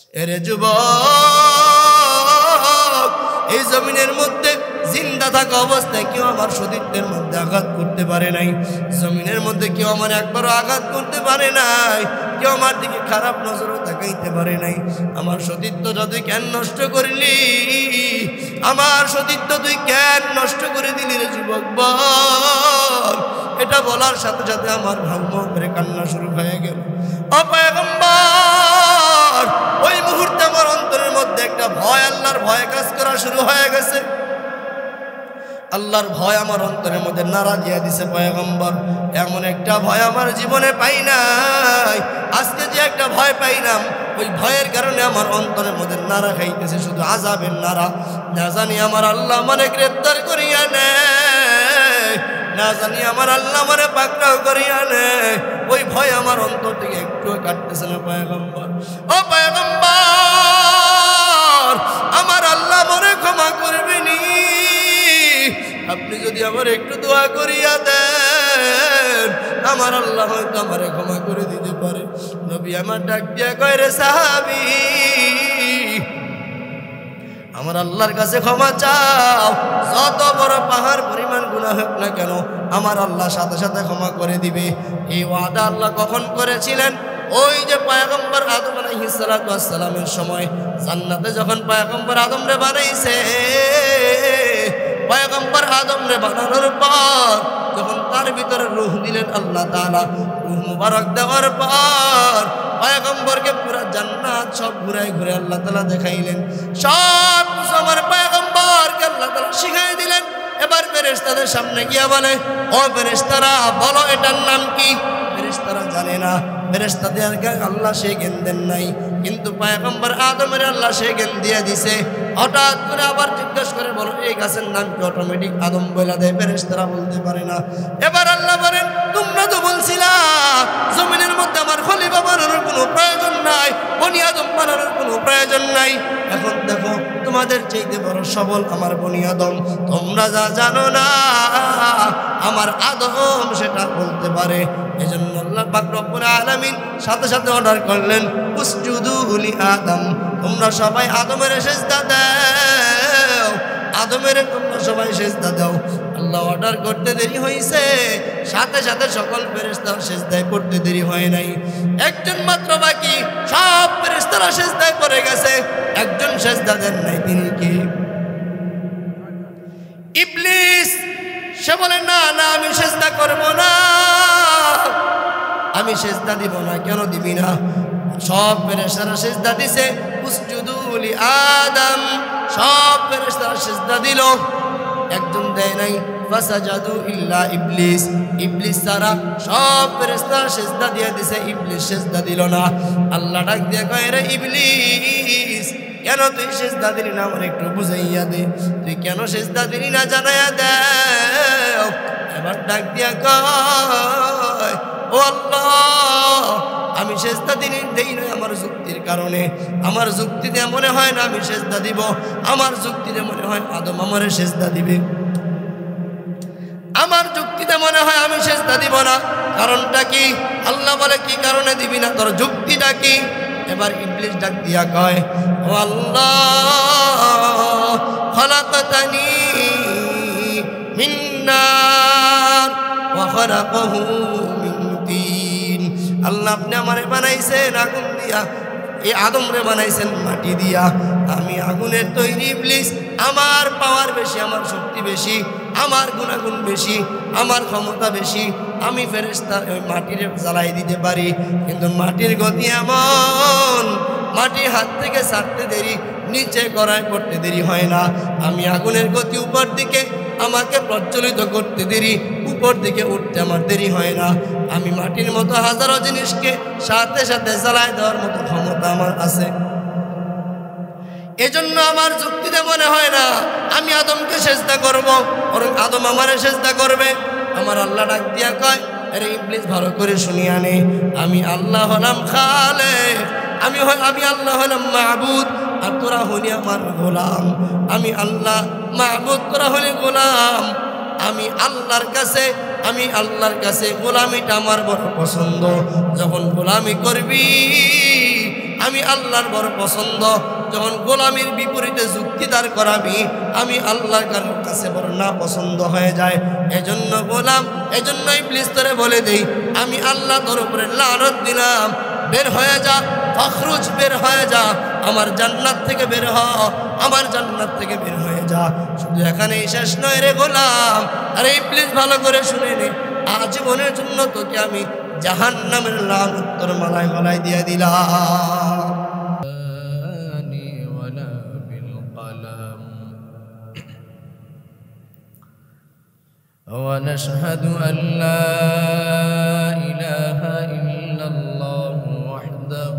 এরে যুবক, এই জমিনের মধ্যে জিন্দা থাকা অবস্থায় কেউ আমার সতীত্বের মধ্যে আঘাত করতে পারে নাই। জমিনের মধ্যে কেউ আমার একবারও আঘাত করতে পারে নাই। কেউ আমার দিকে খারাপ নজরও তাকাইতে পারে নাই। আমার সতীত্বটা তুই কেন নষ্ট করলি? আমার সতীত্ব তুই কেন নষ্ট করে দিলি রে যুবক বল? এটা বলার সাথে সাথে আমার ভাগ্য করে কান্না শুরু হয়ে গেল। ও পয়গম্বর, ওই মুহূর্তে আমার অন্তরের মধ্যে একটা ভয়, আল্লাহর ভয় কাজ করা শুরু হয়ে গেছে। আল্লাহর ভয় আমার অন্তরের মধ্যে নাড়া দিয়ে দিছে। পয়গম্বর, এমন একটা ভয় আমার জীবনে পাই নাই। আজকে যে একটা ভয় পাইলাম, ওই ভয়ের কারণে আমার অন্তরের মধ্যে নাড়া খাইতেছে, শুধু আযাবের নাড়া। না জানি আমার আল্লাহ আমারে গ্রেফতার করিয়া নেয়, না জানি আমার আল্লাহ আমারে পাকড়াও করিয়া নেয়। ওই ভয় আমার অন্তর থেকে একটু কাটতেছে না পয়গম্বর। ও পয়গম্বর, আমার আল্লাহ মনে ক্ষমা করবেনি। আপনি যদি আমার একটু দোয়া করিয়া দেন, আমার আল্লাহ হয়তো আমারে ক্ষমা করে দিতে পারে। নবী আমার ডাক দিয়া কয়, রে সাহাবী, আমার আল্লাহর কাছে ক্ষমা চাও। যত বড় পাহাড় পরিমাণ গুনাহ হোক না কেন, আমার আল্লাহ সাথে সাথে ক্ষমা করে দিবে। এই ওয়াদা আল্লাহ কখন করেছিলেন? ওই যে পয়গম্বর আদম আলাইহিস সালাতু ওয়াস সালামের সময় জান্নাতে যখন পয়গম্বর আদম রে বানাইছে, পয়গম্বর আদম রে বানানোর পর যখন তার ভিতরে রূহ দিলেন আল্লাহ তাআলা, রূহ মুবারক দেওয়ার পর পয়গম্বরকে পুরো জান্নাত সব ঘুরে ঘুরে আল্লাহ তাআলা দেখাইলেন। সব কিছু আমার পয়গম্বরকে আল্লাহ তাআলা শিখাই দিলেন। এবার ফেরেশতাদের সামনে গিয়া বলে, ও ফেরেশতারা বলো এটার নাম কি? ফেরেশতারা জানে না, ফেরেশতাদেরকে আল্লাহ সেই জ্ঞান দেন নাই, কিন্তু পয়গম্বর আদমের আল্লাহ সেই জ্ঞান দিয়ে দিছে। হঠাৎ করে আবার জিজ্ঞেস করে বলো এই গাছের নাম কি? অটোমেটিক আদম বলে দেয়, ফেরেশতারা বলতে পারে না। এবার আল্লাহ বলেন, তোমরা তো বলছিলা জমিনের মধ্যে আমার খলিফা বানানোর কোনো প্রয়োজন নাই, বনি আদম বানানোর কোনো প্রয়োজন নাই। এখন দেখো তোমাদের চাইতে বড় সবল আমার বনি আদম। তোমরা যা জানো না আমার আদম সেটা বলতে পারে। এজন্য আল্লাহ পাক রব্বুল আলামিন সাথে সাথে অর্ডার করলেন, উসজুদু লি আদম, তোমরা সবাই আদমের সিজদা দাও, আদমের তোমরা সবাই সিজদা দাও। আল্লাহ অর্ডার করতে দেরি হয়েছে, সাথে সাথে সকল ফেরেশতারা সিজদায় করতে দেরি হয় নাই। একজন মাত্র বাকি, সব ফেরেশতারা সিজদায় পড়ে গেছে, একজন সিজদা দেন নাই। তিনি কি? ইবলিস। সে বলে, না না আমি সিজদা করব না, আমি সিজদা দিব না। কেন দিবি না? সব ফেরেশতারা সিজদা দিছে, উসজুদু লি আদম, সব ফেরেশতারা সিজদা দিল, একজন দেয় নাই। ফাসাজাদু ইল্লা ইবলিস, ইবলিস ছাড়া সব ফেরেশতারা সিজদা দিয়ে দিছে, ইবলিস সিজদা দিল না। আল্লাহ ডাক দিয়ে কয়, রে ইবলিস, কেন তুই সিজদা দিলি না? আমার একটু বুঝাইয়া দে, তুই কেন সিজদা দিলি না জানাইয়া দে। এবার ডাক দিয়া কয়, ও আল্লাহ, আমি সিজদা দেই না আমার যুক্তির কারণে। আমার যুক্তিতে মনে হয় না আমি সিজদা দিব, আমার যুক্তিতে মনে হয় আদম আমারে সিজদা দিবে, আমার যুক্তিতে মনে হয় আমি সিজদা দিব না। কারণটা কি? আল্লাহ বলে, কি কারণে দিবি না, তোর যুক্তিটা কি? এবার ইবলিস ডাক দিয়া কয়, ও আল্লাহ, খলাকতানি মিন নার ওয়া খলাকাহু মিন তিন। আল্লাহ আপনি আমারে বানাইছেন আগুন দিয়া, এই আদম রে বানাইছেন মাটি দিয়া। আমি আগুনের তৈরি ইবলিস, আমার পাওয়ার বেশি, আমার শক্তি বেশি, আমার গুণাগুণ বেশি, আমার ক্ষমতা বেশি। আমি ফেরেশতা ওই মাটির জ্বালাই দিতে পারি, কিন্তু মাটির গতি এমন, মাটি হাত থেকে ছাড়তে দেরি, নিচে গড়ায় পড়তে দেরি হয় না। আমি আগুনের গতি উপর দিকে, আমাকে প্রজ্বলিত করতে দেরি, উপর দিকে উঠতে আমার দেরি হয় না। আমি মাটির মতো হাজারো জিনিসকে সাথে সাথে জ্বালায় দেওয়ার মতো ক্ষমতা আমার আছে। এজন্য আমার যুক্তিতে মনে হয় না আমি আদমকে সিজদা করব, বরং আদম আমারে সিজদা করবে। আমার আল্লাহ ডাক দিয়া কয়, আরে ইবলিস ভালো করে শুনিয়া নে, আমি আল্লাহ হলাম খালেক, আমি আল্লাহ হলাম মাবুদ, আর তোরা হলি আমার গোলাম। আমি আল্লাহ মাবুদ, তোরা হলি গোলাম। আমি আল্লাহর কাছে গোলামিটা আমার বড় পছন্দ। যখন গোলামি করবি আমি আল্লাহর বড় পছন্দ। যখন গোলামির বিপরীতে যুক্তি দাঁড় করাবি আমি আল্লাহর কাছে বড় না পছন্দ হয়ে যায়। এজন্য গোলাম, এজন্য ইবলিস তোরে বলে দেই আমি আল্লাহ তোর উপরে লানত দিলাম, বের হয়ে যা, ফখরুজ বের হয়ে যা, আমার জান্নাত থেকে বের হ, আমার জান্নাত থেকে বের হয়ে যা। শুধু এখানেই শেষ নয় রে গোলাম, আরে ইবলিস ভালো করে শুনে নে, আজীবনের জন্য তোকে আমি জাহান্নামের লানত তোর মালায় মালায় দিয়ে দিলাম। ونشهد أن لا إله إلا الله وحده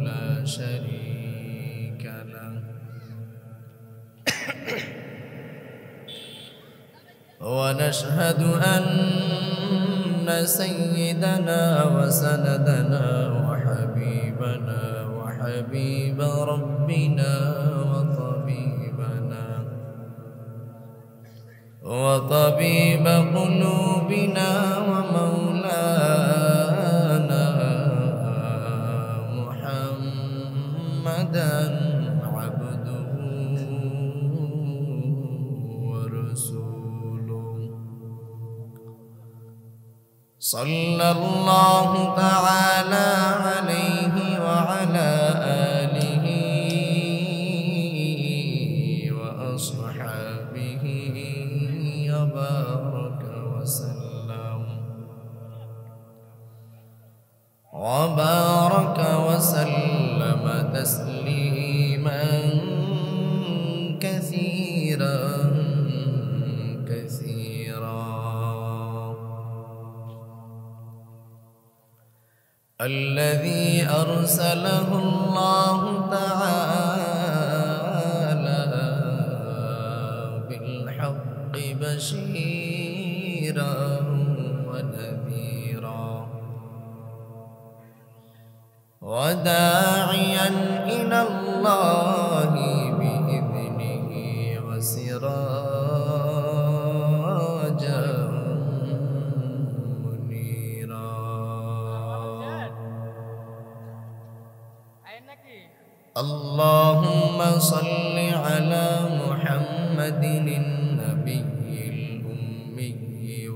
لا شريك له ونشهد أن سيدنا وسندنا وحبيبنا وحبيب ربنا وطبيب قلوبنا ومولانا محمدا عبده ورسوله صلى الله تعالى عليه وعلى آله وأصحابه وبارك وسلم تسليما كثيرا كثيرا. الذي أرسله الله تعالى بالحق بشيرا ونذيرا وداعيا إلى الله بإذنه وسراجا منيرا. اللهم صل على محمد النبي الأمي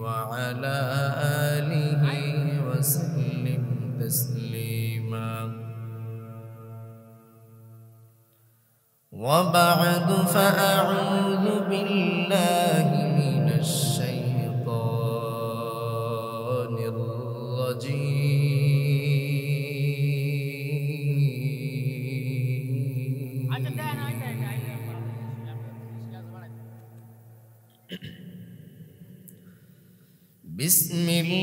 وعلى آله وسلم تسليما. وبعد فأعوذ بالله من الشيطان الرجيم. بسم الله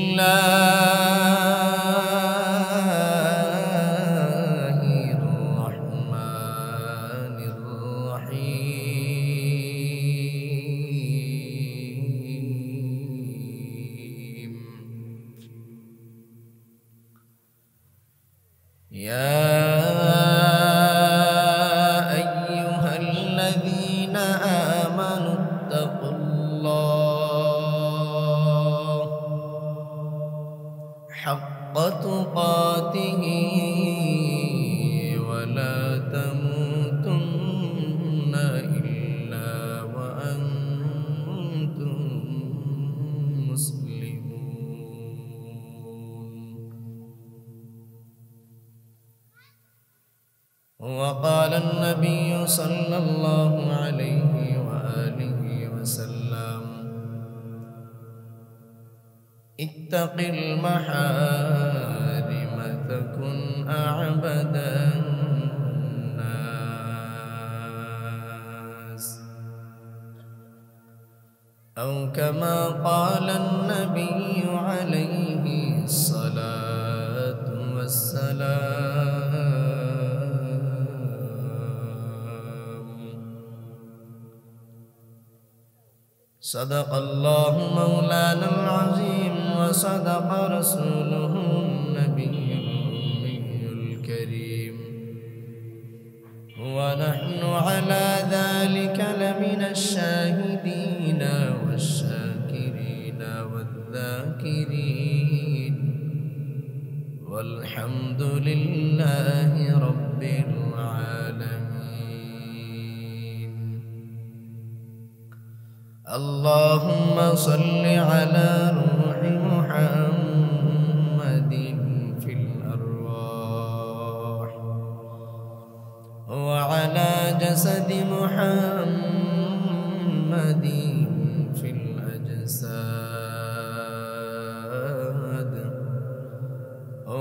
الرحمن الرحيم. يا أيها الذين آمنوا اتقوا الله حق تقاته ولا تموتن إلا وأنتم مسلمون. وقال النبي صلى الله عليه وآله وسلم اتق المحارم تكن أعبد الناس أو كما قال النبي عليه الصلاة والسلام. صدق الله مولانا العظيم وصدق رسوله النبي الكريم. ونحن على ذلك لمن الشاهدين والشاكرين والذاكرين والحمد والحمد لله رب العالمين. اللهم صل على روح محمد في الأرواح وعلى جسد محمد في الأجساد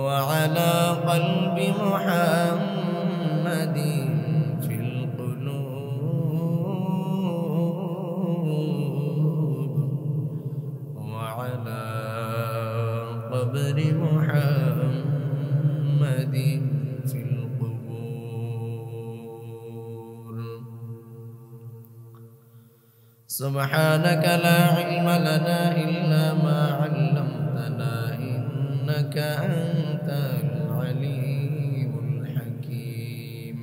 وعلى قلب محمد في القلوب وعلى قبر محمد في القبور. سبحانك لا علم لنا إلا ما علمتنا إنك أنت العليم الحكيم.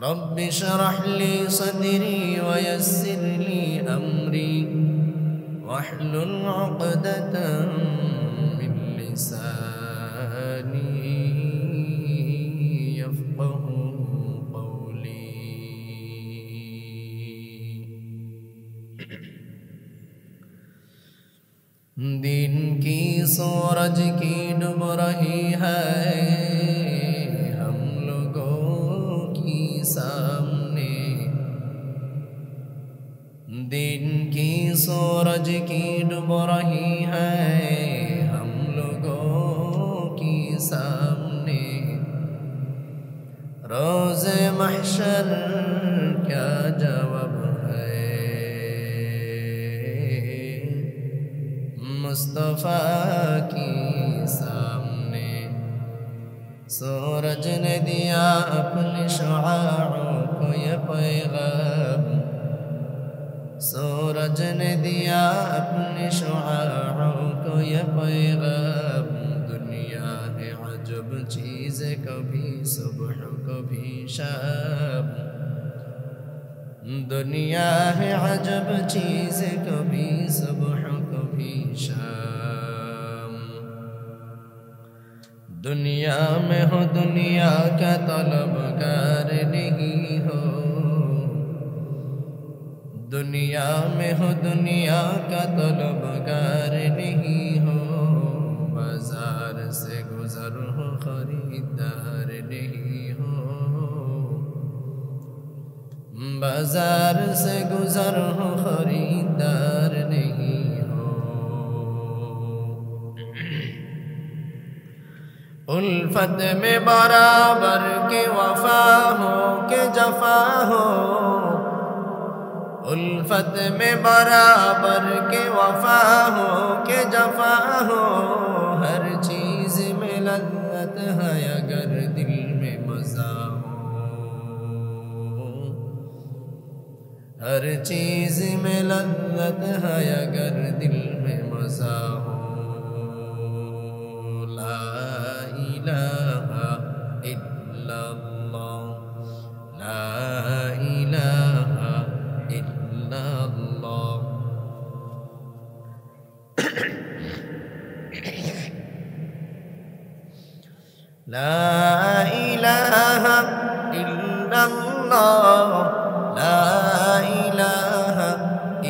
رب اشرح لي صدري ويسر لي أمري واحلل عقدة من لساني يفقه قولي. دن کی سورج کی ڈوب رہی ہے ہم لوگوں کی سامنے. دن کی سورج کی ڈوب رہی ہے ہم لوگوں کی سامنے. روز محشر کیا جواب ہے مصطفیٰ کی سامنے. سورج نے دیا اپنے شعاعوں کو یہ پیغام. سورج نے دیا اپنے شعاعوں کو یہ پیغام. دنیا ہے عجب چیز کبھی صبح کبھی شام. دنیا ہے عجب چیز کبھی صبح کبھی شام. دنیا میں ہو دنیا کا طلبگار نہیں ہو. دنیا میں ہو دنیا کا طلبگار نہیں ہو. بازار سے گزر ہو خریدار نہیں ہو. بازار سے گزر ہو خریدار نہیں ہو. الفت میں برابر کے وفا ہو کہ جفا ہو. الفت میں برابر کے وفا ہو کہ جفا ہو. ہر چیز میں لذت ہے اگر دل میں مزہ ہو. ہر چیز میں لذت ہے اگر دل میں مزہ ہو. لا الہ الا اللہ لا الہ الا اللہ. لا الہ الا اللہ لا الہ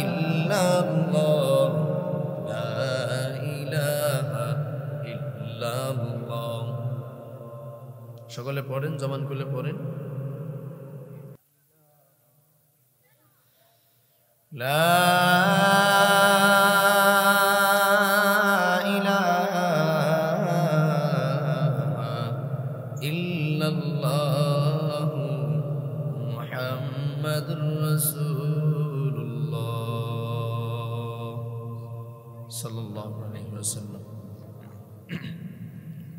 الا اللہ لا الہ الا اللہ. সকলে পড়েন, জবান খুলে পড়েন. لا إله إلا الله محمد رسول الله صلى الله عليه وسلم.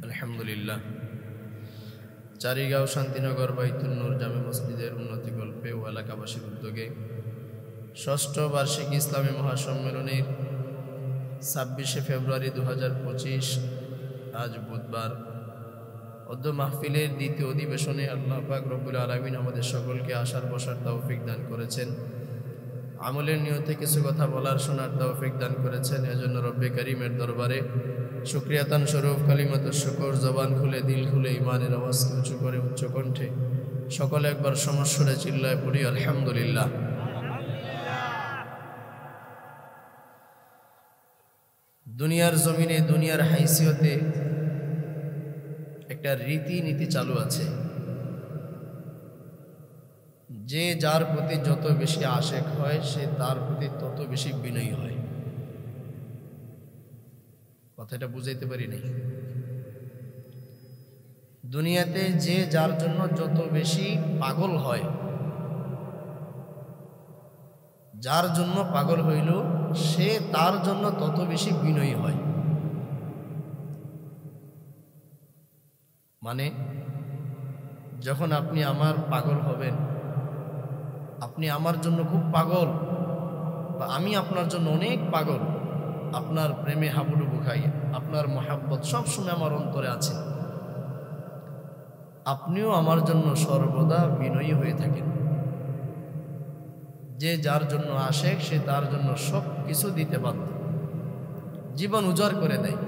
الحمد لله. চারিগাঁও শান্তিনগর বাইতুল নূর জামে মসজিদের উন্নতি কল্পে ও এলাকাবাসীর উদ্যোগে ষষ্ঠ বার্ষিক ইসলামী মহাসম্মেলনের 26শে ফেব্রুয়ারি 2025 আজ বুধবার অদ্য মাহফিলের দ্বিতীয় অধিবেশনে আল্লাহ পাক রব্বুল আলামিন আমাদের সকলকে আসার বসার তৌফিক দান করেছেন. আমলের নিয়তে কিছু কথা বলার শোনার তৌফিক দান করেছেন. এজন্য রব্বে কারীমের দরবারে শুকরিয়াতান স্বরূপ কালিমাতুশ শুকর, জবান খুলে দিল খুলে ইমানের আওয়াজকে উঁচু করে উচ্চ কণ্ঠে সকলে একবার সমস্বরে চিল্লায় পড়ি আলহামদুলিল্লাহ। দুনিয়ার জমিনে দুনিয়ার হাইসিয়তে একটা রীতিনীতি চালু আছে, যে যার প্রতি যত বেশি আশেক হয় সে তার প্রতি তত বেশি বিনয়ী হয়। কথাটা বুঝাইতে পারি নাই। দুনিয়াতে যে যার জন্য যত বেশি পাগল হয়, যার জন্য পাগল হইল সে তার জন্য তত বেশি বিনয়ী হয়। মানে যখন আপনি আমার পাগল হবেন, আপনি আমার জন্য খুব পাগল বা আমি আপনার জন্য অনেক পাগল, আপনার প্রেমে হাবুডুবু খাই, আপনার মহাব্বত সবসময় আমার অন্তরে আছে, আপনিও আমার জন্য সর্বদা বিনয়ী হয়ে থাকেন। যে যার জন্য আশেক সে তার জন্য সব কিছু দিতে বাধ্য, জীবন উজাড় করে দেয়।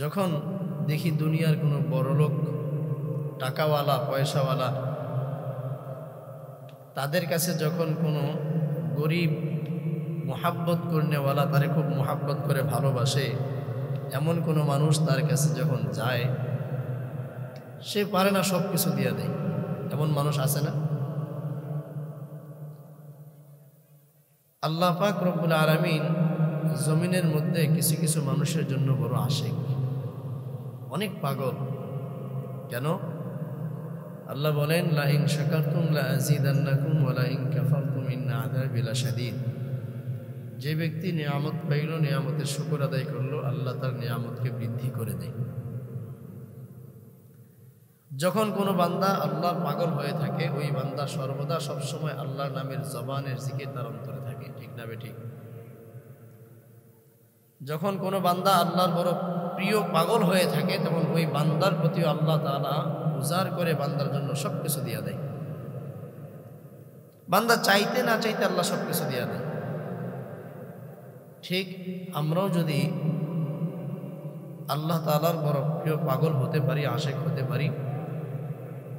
যখন দেখি দুনিয়ার কোনো বড়লোক, টাকাওয়ালা, পয়সাওয়ালা, তাদের কাছে যখন কোনো গরিব মোহাব্বত করনেওয়ালা তারে খুব মোহাব্বত করে ভালোবাসে, এমন কোনো মানুষ তার কাছে যখন যায় সে পারে না সব কিছু দিয়ে দেয়। এমন মানুষ আছে না? আল্লাহ পাক রব্বুল আলামিন জমিনের মধ্যে কিছু কিছু মানুষের জন্য বড় আশিক, অনেক পাগল। কেন? আল্লাহ বলেন, লা ইন শাকারতুম লা আযীদান্নাকুম ওয়া লা ইন কাফারতুম ইন্না আযাবি লাশাদীদ। যে ব্যক্তি নিয়ামত পাইল, নিয়ামতের শুকর আদায় করলো, আল্লাহ তার নিয়ামতকে বৃদ্ধি করে দেয়। যখন কোনো বান্দা আল্লাহ পাগল হয়ে থাকে, ওই বান্দা সর্বদা সবসময় আল্লাহর নামের জবানের জিকির তার অন্তরে থাকে, ঠিক না বেঠিক? যখন কোনো বান্দা আল্লাহর বড় প্রিয় পাগল হয়ে থাকে, তখন ওই বান্দার প্রতিও আল্লাহ তাআলা উজাড় করে বান্দার জন্য সব কিছু দিয়ে দেয়। বান্দা চাইতে না চাইতে আল্লাহ সব কিছু দিয়ে দেয়। ঠিক আমরাও যদি আল্লাহ তাআলার বড় প্রিয় পাগল হতে পারি, আশেক হতে পারি,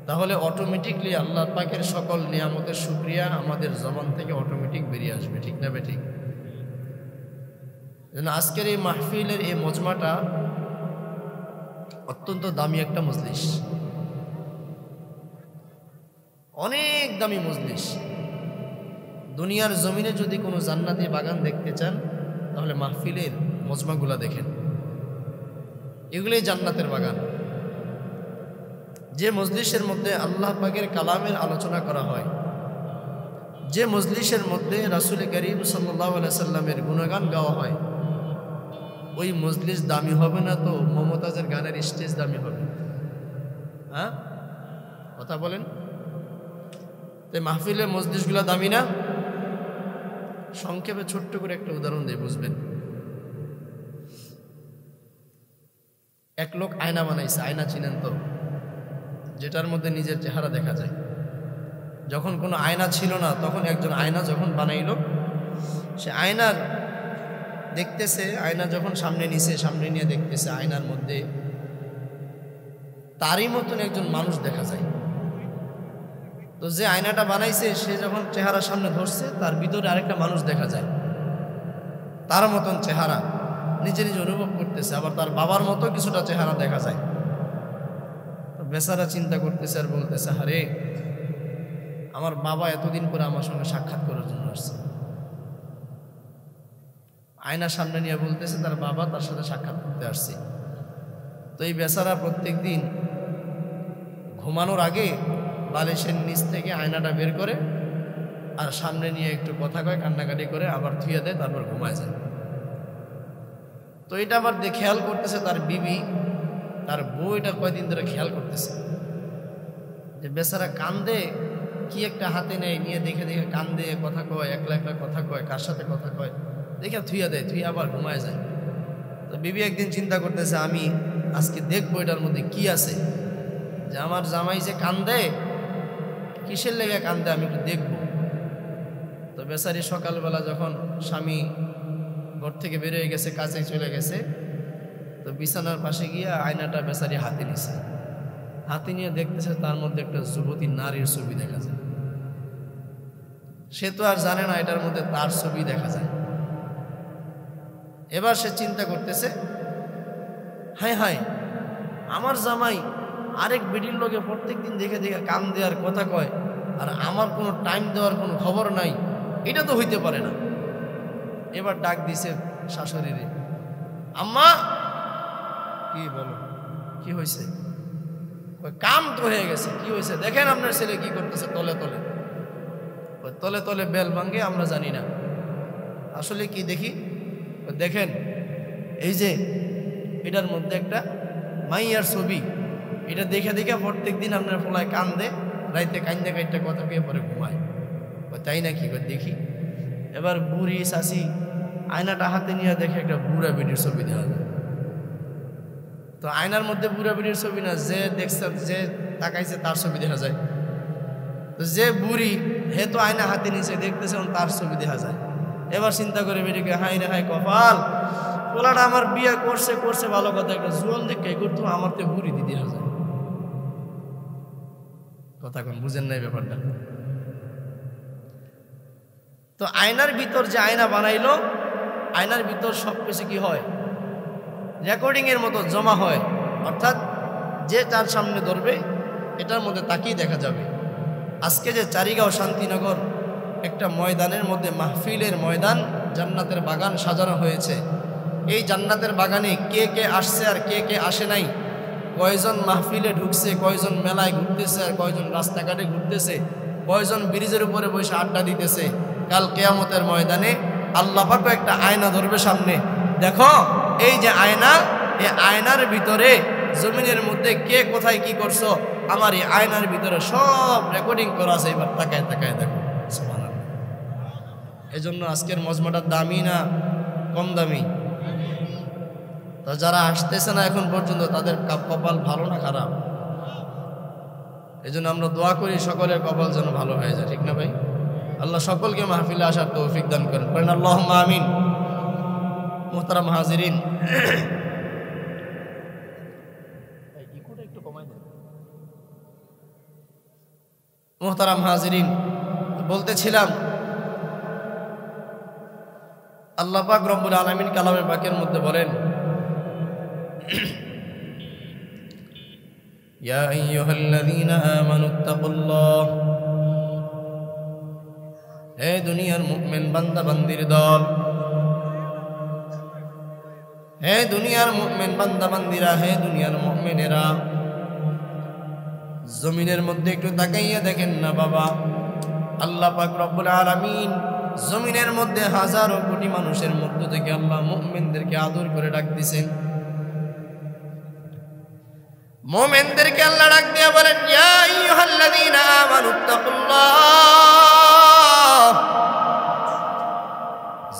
তাহলে অটোমেটিকলি আল্লাহ পাকের সকল নিয়ামতের শুকরিয়া আমাদের জবান থেকে অটোমেটিক বেরিয়ে আসবে, ঠিক না বেঠিক? আজকের এই মাহফিলের এই মজমাটা অত্যন্ত দামি একটা মজলিস, অনেক দামি মজলিস। দুনিয়ার জমিনে যদি কোনো জান্নাতি বাগান দেখতে চান তাহলে মাহফিলের মজমাগুলা দেখেন, এগুলোই জান্নাতের বাগান। যে মজলিসের মধ্যে আল্লাহ পাকের কালামের আলোচনা করা হয়, যে মজলিসের মধ্যে রাসূল করিম সাল্লাল্লাহু আলাইহি সাল্লামের গুণগান গাওয়া হয়, ওই মজলিস দামি হবে না তো মমতাজের গানের স্টেজ দামি হবে? হ্যাঁ, কথা বলেন। তাই মাহফিলের মজলিসগুলো দামি না? সংক্ষেপে ছোট্ট করে একটা উদাহরণ দিয়ে বুঝবেন। এক লোক আয়না বানাইছে, আয়না চিনেন তো, যেটার মধ্যে নিজের চেহারা দেখা যায়। যখন কোনো আয়না ছিল না তখন একজন আয়না যখন বানাইলো, সে আয়নার দেখতেছে, আয়না যখন সামনে নিছে, সামনে নিয়ে দেখতেছে আয়নার মধ্যে তারই মতন একজন মানুষ দেখা যায়। তো যে আয়নাটা বানাইছে সে যখন চেহারা সামনে ধরছে, তার ভিতরে আরেকটা মানুষ দেখা যায়, তার মতন চেহারা, নিজে নিজে অনুভব করতেছে। আবার তার বাবার মতো কিছুটা চেহারা দেখা যায়। বেচারা চিন্তা করতেছে আর বলতেছে, আরে আমার বাবা এতদিন পরে আমার সঙ্গে সাক্ষাৎ করার জন্য আসছে। আয়নার সামনে নিয়ে বলতেছে তার বাবা তার সাথে সাক্ষাৎ করতে আসছে। তো এই বেচারা প্রত্যেক দিন ঘুমানোর আগে বালিশের নিচ থেকে আয়নাটা বের করে আর সামনে নিয়ে একটু কথা কয়, কান্নাকাটি করে, আবার থুয়ে দেয়, তারপর ঘুমায় যায়। তো এটা আবার খেয়াল করতেছে তার বিবি, তার বউ এটা কয়দিন ধরে খেয়াল করতেছে যে বেচারা কান্দে, কি একটা হাতে নেয়, নিয়ে দেখে দেখে কান্দে, কথা কয়, একলা একলা কথা কয়, কার সাথে কথা কয়, দেখে থুইয়া দেয়, থুইয়া আবার ঘুমায় যায়। তো বিবি একদিন চিন্তা করতেছে, আমি আজকে দেখবো এটার মধ্যে কি আছে, যে আমার জামাই যে কান্দে, কিসের লেগে কান্দে, আমি একটু দেখবো। তো বেচারি সকালবেলা যখন স্বামী ঘর থেকে বেরিয়ে গেছে, কাজে চলে গেছে। তো বিছানার পাশে গিয়ে আয়নাটা বেচারি হাতে নিছে, হাতে নিয়ে দেখতেছে তার মধ্যে একটা যুবতী নারীর ছবি দেখা যায়। সে তো আর জানে না এটার মধ্যে তার ছবি দেখা যায়। এবার সে চিন্তা করতেছে, হায় হায়, আমার জামাই আরেক বেডির লোকে প্রত্যেক দিন দেখে দেখে কাম দেওয়ার কথা কয়, আর আমার কোনো টাইম দেওয়ার কোনো খবর নাই, এটা তো হইতে পারে না। এবার ডাক দিছে শাশুড়িরে, আম্মা। কি বলো, কি হয়েছে? কাম তো হয়ে গেছে। কি হয়েছে? দেখেন আপনার ছেলে কি করতেছে, তলে তলে তলে তলে বেল ভাঙ্গে, আমরা জানি না আসলে কি। দেখি, দেখেন এই যে এটার মধ্যে একটা মাইয়ার ছবি, এটা দেখে দেখে প্রত্যেক দিন আপনার ফলায় কান্দে, রাইতে কান্দে কাইতে কথা পেয়ে পরে ঘুমায়। তাই নাকি? দেখি। এবার বুড়ি শাশি আয়নাটা হাতে নিয়ে দেখে একটা বুড়া বেডির ছবি দেখা যায়। তো আয়নার মধ্যে বুড়া বেডির ছবি না, যে দেখছে, যে তাকাইছে তার ছবি দেখা যায়। তো যে বুড়ি, হে তো আয়না হাতে নিচে দেখতেছে, তার ছবি দেখা যায়। এবার চিন্তা করে বেরিয়ে, হাই রে হাই কপাল, পোলাটা আমার বিয়ে করছে করছে ভালো কথা, একটা জুয়ান দেখে করতো, আমার তো বুড়ি দিদি দেখা যায়। কথা কোন বুঝেন নাই ব্যাপারটা? তো আয়নার ভিতর যে আয়না বানাইলো, আয়নার ভিতর সব কিছু কি হয়, রেকর্ডিং এর মতো জমা হয়। অর্থাৎ যে তার সামনে ধরবে এটার মধ্যে তাকিয়ে দেখা যাবে। আজকে যে চারিগাঁও শান্তিনগর একটা ময়দানের মধ্যে, মাহফিলের ময়দান, জান্নাতের বাগান সাজানো হয়েছে। এই জান্নাতের বাগানে কে কে আসছে আর কে কে আসে নাই, কয়জন মাহফিলে ঢুকছে, কয়জন মেলায় ঘুরতেছে, আর কয়জন রাস্তাঘাটে ঘুরতেছে, কয়জন ব্রিজের উপরে বসে আড্ডা দিতেছে, কাল কিয়ামতের ময়দানে আল্লাহ পাক একটা আয়না ধরবে সামনে। দেখো এই যে আয়না, এই আয়নার ভিতরে জমিনের মধ্যে কে কোথায় কি করছো, আমার এই আয়নার ভিতরে সব রেকর্ডিং করা আছে। এবার তাকায় তাকায় দেখো, সুবহানাল্লাহ। এজন্য আজকের মজমাটার দামি না কম দামি? তো যারা আসতেছে না এখন পর্যন্ত, তাদের কপাল ভালো না খারাপ? এজন্য আমরা দোয়া করি সকলের কপাল যেন ভালো হয়ে যায়, ঠিক না ভাই? আল্লাহ সকলকে মাহফিলে আসার তৌফিক দান করেন, বলেন আল্লাহুম্মা আমিন। মুহতারাম হাজিরিন, মুহতারাম হাজিরিন, বলতেছিলাম আল্লাহ পাক রব্বুল আলামিন কালামে পাকের মধ্যে বলেন, ইয়া আইয়ুহাল্লাযীনা আমানুত্তাকুল্লাহ, হে দুনিয়ার মুমিন বান্দা বান্দির দল, হে দুনিয়ার মুমিন বান্দা বান্দিরা, হে দুনিয়ার মুমিনেরা, জমিনের মধ্যে একটু তাকাইয়া দেখেন না বাবা, আল্লাহ পাক রব্বুল আলামিন জমিনের মধ্যে হাজারো কোটি মানুষের মধ্য থেকে আল্লাহ মুমিনদেরকে আদর করে ডাক দিয়েছেন। মুমিনদেরকে আল্লাহ ডাক দিয়ে বলেন, ইয়া আইয়ুহাল্লাযীনা আমানুত্তাকুল্লাহ।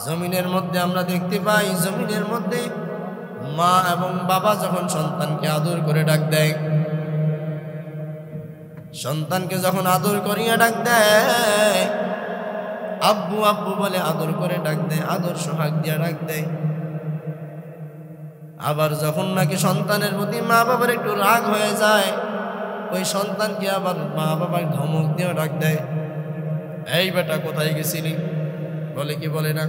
জমিনের মধ্যে আমরা দেখতে পাই, জমিনের মধ্যে মা এবং বাবা যখন সন্তানকে আদর করে ডাক দেয়, সন্তানকে যখন আদর করিয়া ডাক দেয়, আব্বু আব্বু বলে আদর করে ডাক দেয়, আদর সোহাগ দিয়া ডাক দেয়। আবার যখন নাকি সন্তানের প্রতি মা বাবার একটু রাগ হয়ে যায়, ওই সন্তানকে আবার মা বাবার ধমক দিয়ে ডাক দেয়, এই বেটা কোথায় গেছিলি, বলে কি বলে না?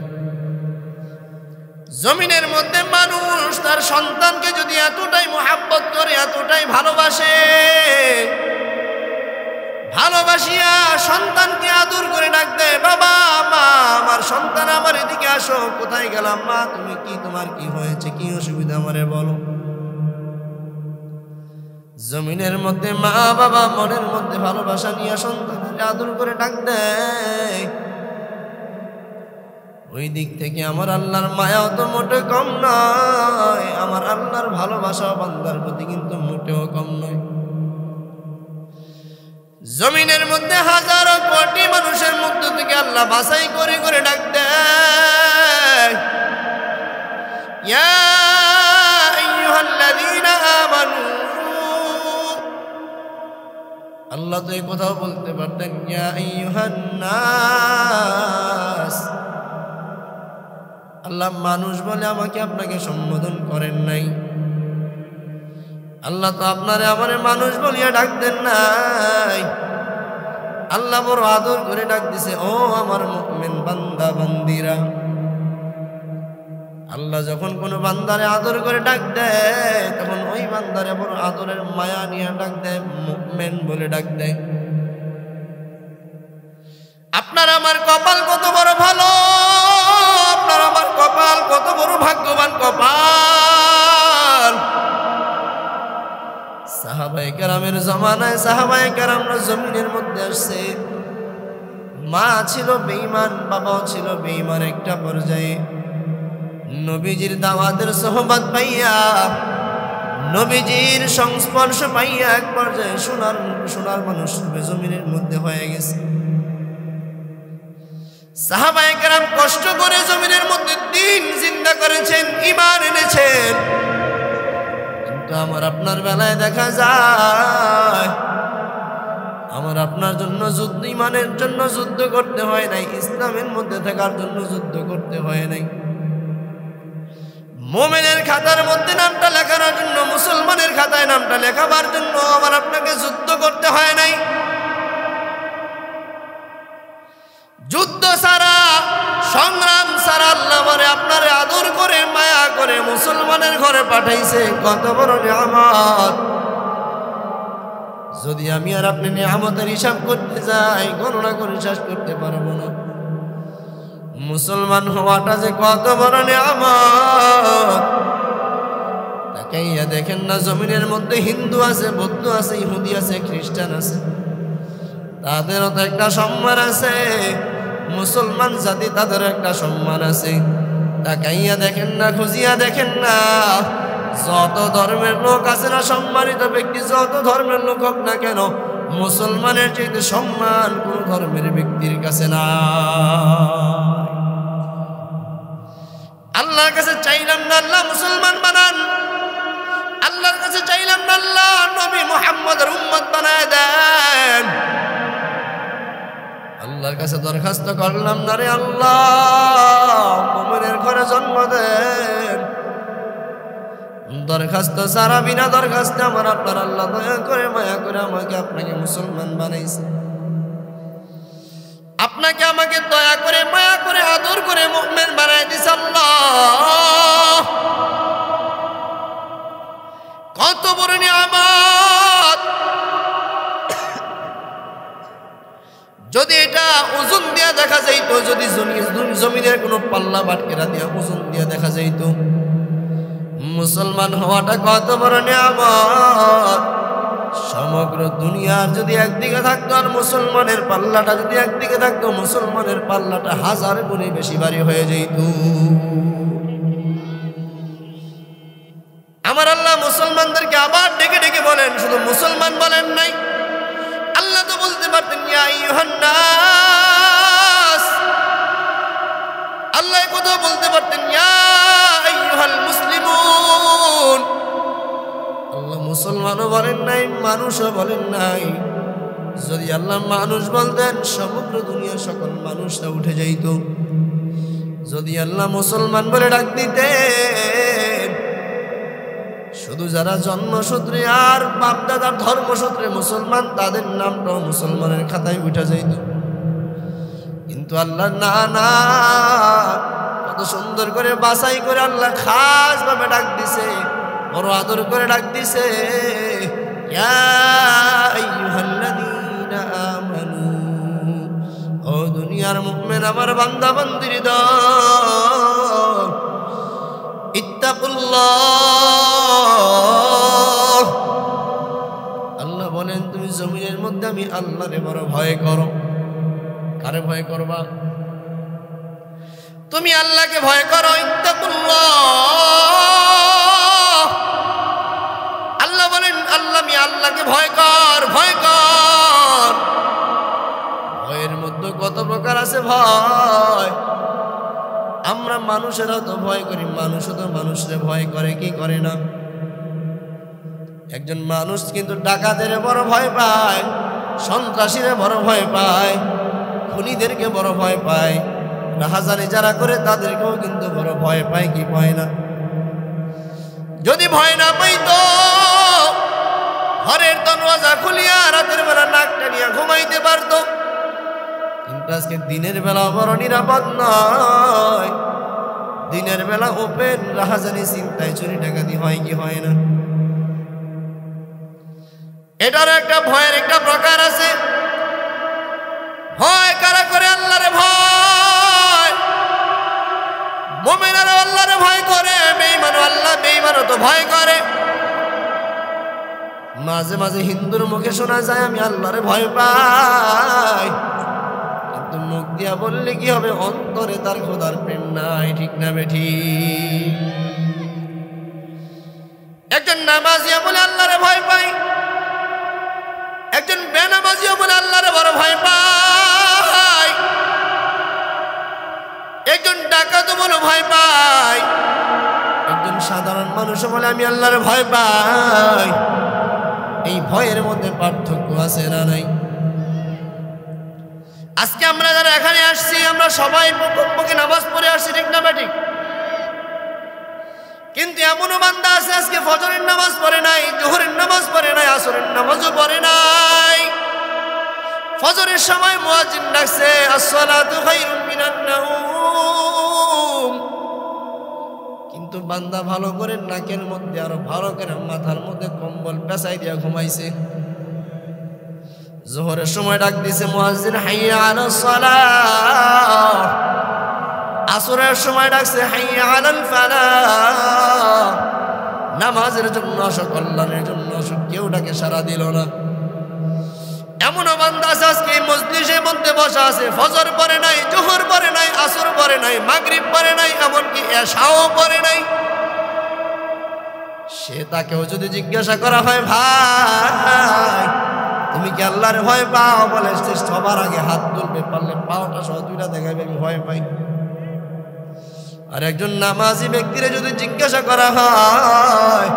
জমিনের মধ্যে মানুষ তার সন্তানকে যদি এতটাই মোহাব্বত করে, এতটাই ভালোবাসে, ভালোবাসিয়া সন্তানকে আদর করে ডাক দেয়, বাবা মা আমার সন্তান আমার এদিকে আসো, কোথায় গেলাম মা, তুমি কি, তোমার কি হয়েছে, কি অসুবিধা আমারে বলো। জমিনের মধ্যে মা বাবা মনের মধ্যে ভালোবাসা নিয়ে সন্তানকে আদর করে ডাক দেয়, ওই দিক থেকে আমার আল্লাহর মায়াও তো মোটে কম নয়, আমার আল্লাহর ভালোবাসা বান্দার প্রতি কিন্তু মোটেও কম নয়। জমিনের মধ্যে হাজারো কোটি মানুষের মধ্য থেকে আল্লাহ বাছাই করে করে ডাক দেয়, ইয়া আইয়ুহাল্লাযীনা আমানু। আল্লাহ তো এই কথাও বলতে পারতেন, ইয়া আইয়ুহান নাস। আল্লাহ মানুষ বলে আমাকে আপনাকে সম্বোধন করেন নাই। আল্লাহ তো আপনারে আমারে মানুষ বলিয়া ডাক দেন নাই। আল্লাহ বড় আদর করে ডাক দিছে, ও আমার মুমিন বান্দা বান্দিরা। আল্লাহ যখন কোনো বান্দারে আদর করে ডাক দেয়, তখন ওই বান্দারে বড় আদরের মায়া নিয়ে ডাক দেয়, মুমিন বলে ডাক দেয়। আপনার আমার কপাল কত বড় ভালো, আপনার আমার কপাল কত বড় ভাগ্যবান কপাল। সাহাবায়ে কেরামের জামানায় সাহাবায়ে কেরামরা জমিনের মধ্যে আসছে। মা ছিল বেঈমান, বাবাও ছিল বেঈমান। একটা পর্যায়ে নবীজির দাওয়াতের সোহবত পাইয়া, নবীজির সংস্পর্শ পাইয়া এক পর্যায়ে সোনার মানুষ জমিনের মধ্যে হয়ে গেছে। সাহাবায়ে কেরাম কষ্ট করে জমিনের মধ্যে দিন জিন্দা করেছেন, ঈমান এনেছেন। কিন্তু আমার আপনার বেলায় দেখা যায় আমার আপনার জন্য যুদ্ধ, ঈমানের জন্য যুদ্ধ করতে হয় নাই, ইসলামের মধ্যে থাকার জন্য যুদ্ধ করতে হয় নাই। মুমিনের খাতার মধ্যে নামটা লেখানোর জন্য, মুসলমানের খাতায় নামটা লেখাবার জন্য আমার আপনাকে যুদ্ধ করতে হয় নাই। যুদ্ধ ছাড়া, সংগ্রাম ছাড়া আল্লাহ আমারে আপনারে আদর করে মায়া করে মুসলমানের ঘরে পাঠাইছে। কত বড় নিয়ামত! যদি আমি আর আপনি নিয়ামতের হিসাব করতে যাই, গণনা করে শেষ করতে পারবো না। মুসলমান হওয়াটা যে কত বড় নিয়ামত! তাকাইয়া দেখেন না, জমিনের মধ্যে হিন্দু আছে, বৌদ্ধ আছে, ইহুদি আছে, খ্রিস্টান আছে, তাদেরও তো একটা সম্মান আছে। মুসলমান জাতি, তাদের একটা সম্মান আছে। তাকাইয়া দেখেন না, খুঁজিয়া দেখেন না, যত ধর্মের লোক আছে না, সম্মানিত ব্যক্তি যত ধর্মের লোক হোক না কেন, মুসলমানের চাইতে সম্মান কোন ধর্মের ব্যক্তির কাছে না। আল্লাহর কাছে চাইলাম না আল্লাহ মুসলমান বানান, আল্লাহর কাছে চাইলাম না আল্লাহ নবী মুহাম্মদের উম্মত বানায় দেন। আল্লাহর কাছে দরখাস্ত করলাম না, রে আল্লাহ মুমিনের ঘরে জন্ম দেন। দরখাস্ত সারা, বিনা দরখাস্তে আমার আপনার আল্লাহ দয়া করে মায়া করে আমাকে আপনাকে মুসলমান বানাইছে। আপনাকে আমাকে দয়া করে মায়া করে আদর করে মুমিন বানাই দিছে। আল্লাহ কত বড় নিয়ামত! যদি এটা ওজন দিয়া দেখা যাইত, যদি জমিনের কোনো পাল্লা বাটকেরা দিয়া ওজন দিয়া দেখা যাইত, মুসলমান হওয়াটা কত বড় নিয়ামত! সমগ্র দুনিয়ার যদি একদিকে থাকতো আর মুসলমানের পাল্লাটা যদি একদিকে থাকতো, মুসলমানের পাল্লাটা 1000 গুণে বেশি ভারী হয়ে যেত। আমার আল্লাহ মুসলমানদেরকে আবার ডেকে ডেকে বলেন, শুধু মুসলমান বলেন নাই, আল্লাহ তো বলতে পারতেন ইয়া আইয়ুহান নাস, আল্লাহ কথা বলতে পারতেন ইয়া আইয়ুহাল মুসলিমুন। আল্লাহ মুসলমানও বলেন নাই, মানুষও বলেন নাই। যদি আল্লাহ মানুষ বলতেন, সমগ্র দুনিয়ার সকল মানুষরা উঠে যাইত। যদি আল্লাহ মুসলমান বলে ডাক দিতেন, শুধু যারা জন্মসূত্রে আর বাপদাদার ধর্মসূত্রে মুসলমান, তাদের নামটাও মুসলমানের খাতায় উঠে যাইত। কিন্তু আল্লাহ না না, কত সুন্দর করে বাছাই করে আল্লাহ খাস ভাবে ডাক দিছে, বড় আদর করে ডাক দিছে, ইয়া আইয়ুহাল্লাযীনা আমানু, ও দুনিয়ার মুমিন আমার বান্দা বান্দির দল, ইত্তাকুল্লাহ। আল্লাহ বলেন তুমি জমিনের মধ্যে আমি আল্লাহরে বড় ভয় করো। কারে ভয় করবা? তুমি আল্লাহকে ভয় করো। ইত্তাকুল্লাহ। আল্লাহ বলেন আল্লাহ আমি আল্লাহকে ভয় কর, ভয় কর। ভয়ের মধ্যে কত প্রকার আছে ভয়। আমরা মানুষেরাও তো ভয় করি, মানুষও তো মানুষরে ভয় করে, কি করে না? একজন মানুষ কিন্তু ডাকাতের বড় ভয় পায়, সন্ত্রাসীরা বড় ভয় পায়, খুনিদেরকে বড় ভয় পায়, রাহাজানি যারা করে তাদেরকেও কিন্তু বড় ভয় পায় কি পায় না? যদি ভয় না পাইতো ঘরের দরওয়াজা খুলিয়া রাতের বেলা নাক টানিয়া ঘুমাইতে পারতো। কিন্তু আজকে দিনের বেলা বড় নিরাপদ নয়, দিনের বেলা ওপেন রাহাজানি চিন্তায় চুরি ডাকাতি হয় কি হয় না? এটার একটা ভয়ের একটা প্রকার আছে। ভয় কারা করে? আল্লাহরে ভয়। মুমিনেরা আল্লাহরে ভয় করে, বেঈমানও তো ভয় করে। মাঝে মাঝে হিন্দুর মুখে শোনা যায় আমি আল্লাহরে ভয় পাই, কিন্তু মুখ দিয়া বললে কি হবে? অন্তরে তার খোদার প্রেম নাই। ঠিক না বেঠিক? একজন নামাজিয়া বলে আল্লাহরে ভয় পাই, একজন বেনামাজিও বলে আল্লাহরে বড় ভয় পাই, একজন ডাকাতও বলে ভয় পাই, একজন সাধারণ মানুষও বলে আমি আল্লাহরে ভয় পাই। এই ভয়ের মধ্যে পার্থক্য আছে না নাই? আজকে আমরা যারা এখানে আসছি আমরা সবাই পক্ষে নামাজ পড়ে আসছি, ঠিক না বেঠিক? কিন্তু এমনও বান্দা আছে আজকে ফজরের নামাজ পড়ে নাই, জোহরের নামাজ পড়ে নাই, আসরের নামাজও পড়ে নাই। ফজরের সময় মুয়াজ্জিন ডাকছে আসসালাতু খায়রুম মিনান নাউম, কিন্তু বান্দা ভালো করে নাকের মধ্যে আরো ভালো করে মাথার মধ্যে কম্বল পেঁচাই দিয়া ঘুমাইছে। জোহরের সময় ডাক দিছে মুয়াজ্জিন হাইয়া আলাস সালাহ, আসরের সময় ডাকছে হাইয়া আলাল ফালাহ। নামাজের জন্য আসো, কল্যাণের জন্য আসো, কেউ ডাকে সাড়া দিল না। এমনও বান্দা আছে আজকে এই মজলিসের মধ্যে বসা আছে, ফজর পড়ে নাই, জোহর পড়ে নাই, আসর পড়ে নাই, মাগরিব পড়ে নাই, এমনকি এশাও পড়ে নাই। সে তাকেও যদি জিজ্ঞাসা করা হয় ভাই তুমি কি আল্লাহর ভয় পাও, বলে সবার আগে হাত তুলবে, পারলে পাওটা সহ দুইটা দেখাবে আমি ভয় পাই। আর একজন নামাজি ব্যক্তিরে যদি জিজ্ঞাসা করা হয়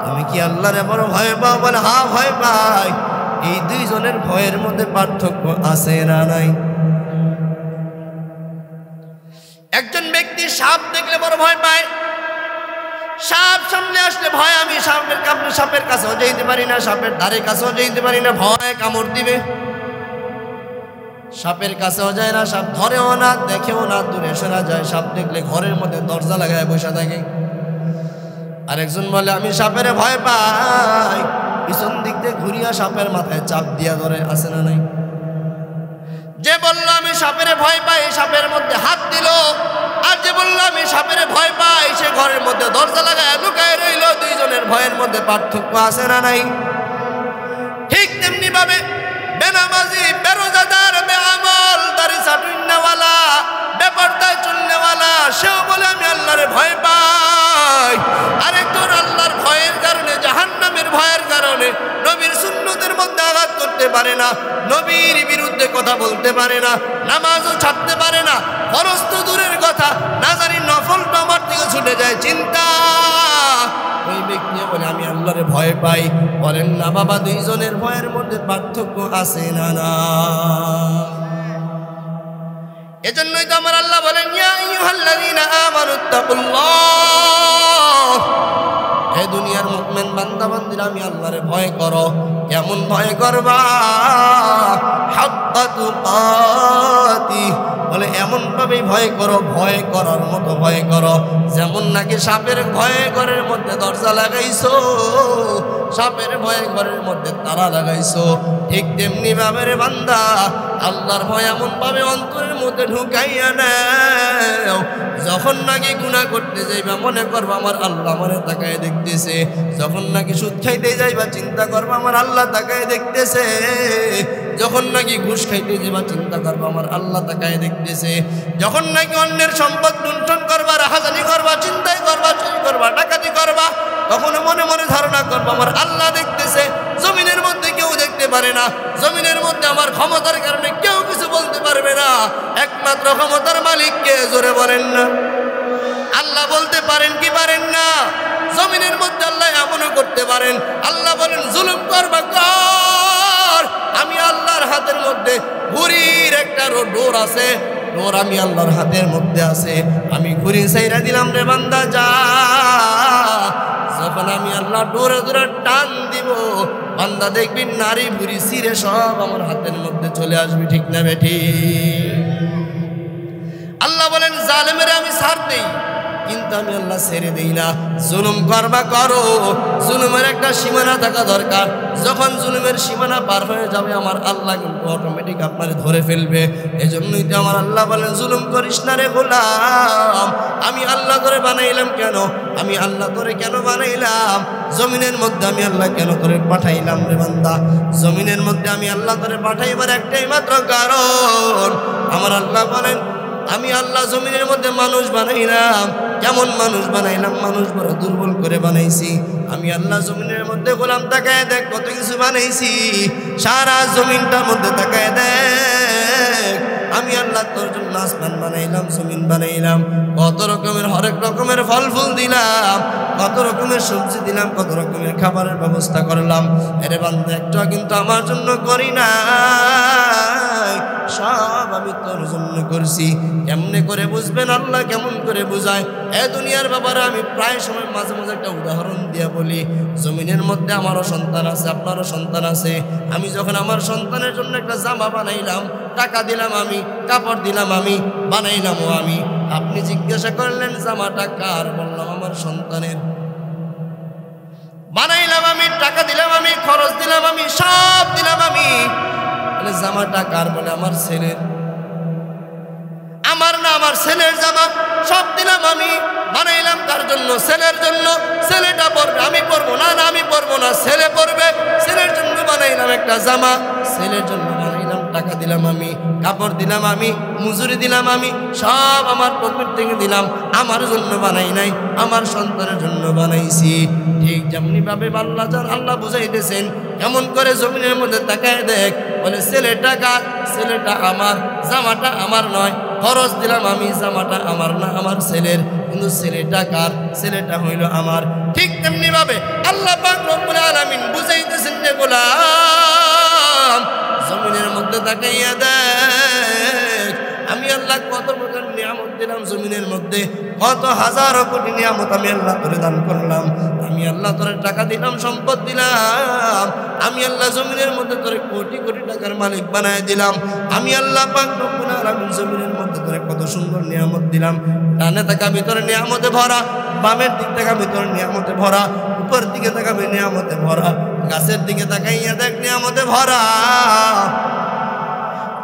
তুমি কি আল্লাহরে বড় ভয় পাও, বলে হ্যাঁ ভয় পাই। এই দুইজনের ভয়ের মধ্যে পার্থক্য আছে না নাই? একজন ব্যক্তি সাপ দেখলে বড় ভয় পায়, সাপ সামনে আসলে ভয়, আমি সাপের কাছেও যেতে পারি না, সাপের ধারে কাছেও যেতে পারি না, ভয় কামড় দিবে। সাপের কাছেও যায় না, সাপ ধরেও না, দেখেও না, দূরে সরা যায়। সাপ দেখলে ঘরের মধ্যে দরজা লাগায় বসে থাকে। আরেকজন বলে আমি সাপের ভয় পাই, পিছন দিক দিয়ে ঘুরিয়া সাপের মাথায় চাপ দিয়া ধরে। আছে না নাই? যে বললো আমি সাপের ভয় পাই সাপের মধ্যে হাত দিল, আর যে বললো আমি সাপের ভয় পাই সে ঘরের মধ্যে দরজা লাগায় লুকায় রইল। দুইজনের ভয়ের মধ্যে পার্থক্য আছে না নাই? ঠিক তেমনি ভাবে বেনামাজি, বেরোজাদার, বেআমল, দাড়ি চাটুন্নাওয়ালা, বেপরদায় চুলনেওয়ালা, সেও বলে আমি আল্লাহরে ভয় পাই। আরেকজন আল্লাহর ভয়ের কারণে, জাহান্নামের ভয়ের কারণে নবীর সুন্নতের মধ্যে আঘাত করতে পারে না, নবীর বিরুদ্ধে কথা বলতে পারে না, নামাজও ছাড়তে পারে না, ফরজ তো দূরের কথা, না জানি নফল আমার থেকে ছুটে যায় চিন্তা। ওই ব্যক্তি বলে আমি আল্লাহরে ভয় পাই। বলেন না বাবা, দুইজনের ভয়ের মধ্যে পার্থক্য আছে না না? এজন্যই তো আমার আল্লাহ বলেন ইয়া আইয়ুহাল্লাযীনা আমানুত্তাকুল্লাহ, হে দুনিয়ার মুমিন বান্দা বান্দিরা আমি আল্লাহরে ভয় করো। কেমন ভয় করবা? হাক্কা তুকাতিহ, বলে এমন ভাবে ভয় করো, ভয় করার মতো ভয় করো যেমন নাকি সাপের ভয়ে ঘরের মধ্যে দরজা লাগাইছো, সাপের ভয়ে ঘরের মধ্যে তালা লাগাইছো, ঠিক তেমনি ভাবে রে বান্দা আল্লাহর ভয় এমন ভাবে অন্তরের মধ্যে ঢুকাইয়া নাও, যখন নাকি গুনাহ করতে যাইবা মনে করবা আমার আল্লাহ মনে তাকায় দেখতেছে, যখন নাকি সুদ খাইতে যাইবা চিন্তা করবা আমার আল্লাহ তাকায় দেখতেছে, যখন নাকি ঘুষ খাইতে যাবা চিন্তা করবা আমার আল্লাহ তাকায় দেখতেছে, যখন নাকি অন্যের সম্পদ লুণ্ঠন করবা, রাহাজানি করবা, চিন্তাই করবা, চুরি করবা, ডাকাতি করবা, তখন মনে মনে ধারণা করবা আমার আল্লাহ দেখতেছে। জমিনের মধ্যে কেউ দেখতে পারে না, জমিনের মধ্যে আমার ক্ষমতার কারণে কেউ কিছু বলতে পারবে না, একমাত্র ক্ষমতার মালিককে। জোরে বলেন না আল্লাহ বলতে পারেন কি পারেন না? জমিনের মধ্যে আল্লাহ এমনও করতে পারেন। আল্লাহ বলেন জুলুম করবা কর, আমি আল্লাহর হাতের মধ্যে ঘুড়ির একটা ডোর আছে, ডোর আমি আল্লাহর হাতের মধ্যে আছে, আমি ঘুরি সাইরা দিলাম রে বান্দা যা। যখন আমি আল্লাহ ডোরে ধরে টান দিব, বান্দা দেখবি নারী বুড়ি সিরে সব আমার হাতের মধ্যে চলে আসবি, ঠিক না বেঠি? আল্লাহ বলেন জালেমের আমি ছাড় দেই, কিন্তু আমি আল্লাহ ছেড়ে দেই না। জুলুম করবা করো, জুলুমের একটা সীমানা থাকা দরকার। যখন জুলুমের সীমানা পার হয়ে যাবে আমার আল্লাহ কিন্তু অটোমেটিক আপনারে ধরে ফেলবে। এজন্যই তো আমার আল্লাহ বলেন জুলুম করিস না রে গোলাম। আমি আল্লাহ তোরে বানাইলাম কেন? আমি আল্লাহ তোরে কেন বানাইলাম? জমিনের মধ্যে আমি আল্লাহ কেন তোরে পাঠাইলাম রে বান্দা? জমিনের মধ্যে আমি আল্লাহ তোরে পাঠাইবার একটাই মাত্র কারণ, আমার আল্লাহ বলেন আমি আল্লাহ জমিনের মধ্যে মানুষ বানাইলাম। কেমন মানুষ বানাইলাম? মানুষ বড় দুর্বল করে বানাইছি। আমি আল্লাহ জমিনের মধ্যে গোলাম তাকায় দেখ কত কিছু বানাইছি। সারা জমিনটার মধ্যে তাকায় দেখ, আমি আল্লাহ তোর জন্য আসমান বানাইলাম, জমিন বানাইলাম, কত রকমের হরেক রকমের ফল ফুল দিলাম, কত রকমের সবজি দিলাম, কত রকমের খাবারের ব্যবস্থা করলাম। এরে বান্দা একটা কিন্তু আমার জন্য করি না, সব আমি তোর জন্য করছি। কেমনে করে বুঝবেন আল্লাহ কেমন করে বুঝায়? এ দুনিয়ার ব্যাপারে আমি প্রায় সময় মাঝে মাঝে একটা উদাহরণ দিয়ে বলি। জমিনের মধ্যে আমারও সন্তান আছে, আপনারও সন্তান আছে। আমি যখন আমার সন্তানের জন্য একটা জামা বানাইলাম, টাকা দিলাম আমি, কাপড় দিলাম আমি, বানাইলামও আমি। আপনি জিজ্ঞাসা করলেন জামাটা কার? বললাম আমার সন্তানের। বানাইলাম আমি, টাকা দিলাম আমি, খরচ দিলাম আমি, সব দিলাম আমি। জামাটা কার? বলে আমার ছেলের। আমার না, আমার ছেলের জামা, সব দিলাম আমি। বানাইলাম কার জন্য? ছেলের জন্য। ছেলেটা পরবে, আমি পরবো না, না আমি পরবো না, ছেলে পরবে। ছেলের জন্য বানাইলাম একটা জামা, ছেলের জন্য বানাইলাম, টাকা দিলাম আমি, কাপড় দিলাম আমি, মজুরি দিলাম আমি, সব আমার পকেট থেকে দিলাম। আমার জন্য বানাই নাই, আমার সন্তানের জন্য বানাইছি। ঠিক যেমনি ভাবে আল্লাহ বুঝাইতেছেন, কেমন করে জমিনের মধ্যে তাকায় দেখ। বলে ছেলেটা কার? ছেলেটা আমার, জামাটা আমার নয়, খরচ দিলাম আমি, জামাটা আমার না, আমার ছেলের। কিন্তু ছেলেটা কার? ছেলেটা হইল আমার। ঠিক তেমনি ভাবে আল্লাহ পাক রব্বুল আলামিন বুঝাইতেছেন যে গোলাম জমিনের মধ্যে তাকাইয়া দেখ, আমি আল্লাহ কত প্রকার নিয়ামত দিলাম জমিনের মধ্যে, কত হাজারো কোটি নিয়ামত আমি আল্লাহ তোরে দান করলাম। আমি আল্লাহ তোরে টাকা দিলাম, সম্পদ দিলাম। আমি আল্লাহ জমিনের মধ্যে তোরে কোটি কোটি টাকার মালিক বানায় দিলাম। আমি আল্লাহ পাক রব্বুল আলামিন জমিনের মধ্যে তোরে কত সুন্দর নিয়ামত দিলাম। ডানে তাকা ভিতরে নিয়ামতে ভরা, বামের দিক তাকা ভিতরে নিয়ামতে ভরা, উপর দিকে তাকাবে নিয়ামতে ভরা, গাছের দিকে তাকাইয়া দেখ নিয়ামতে ভরা,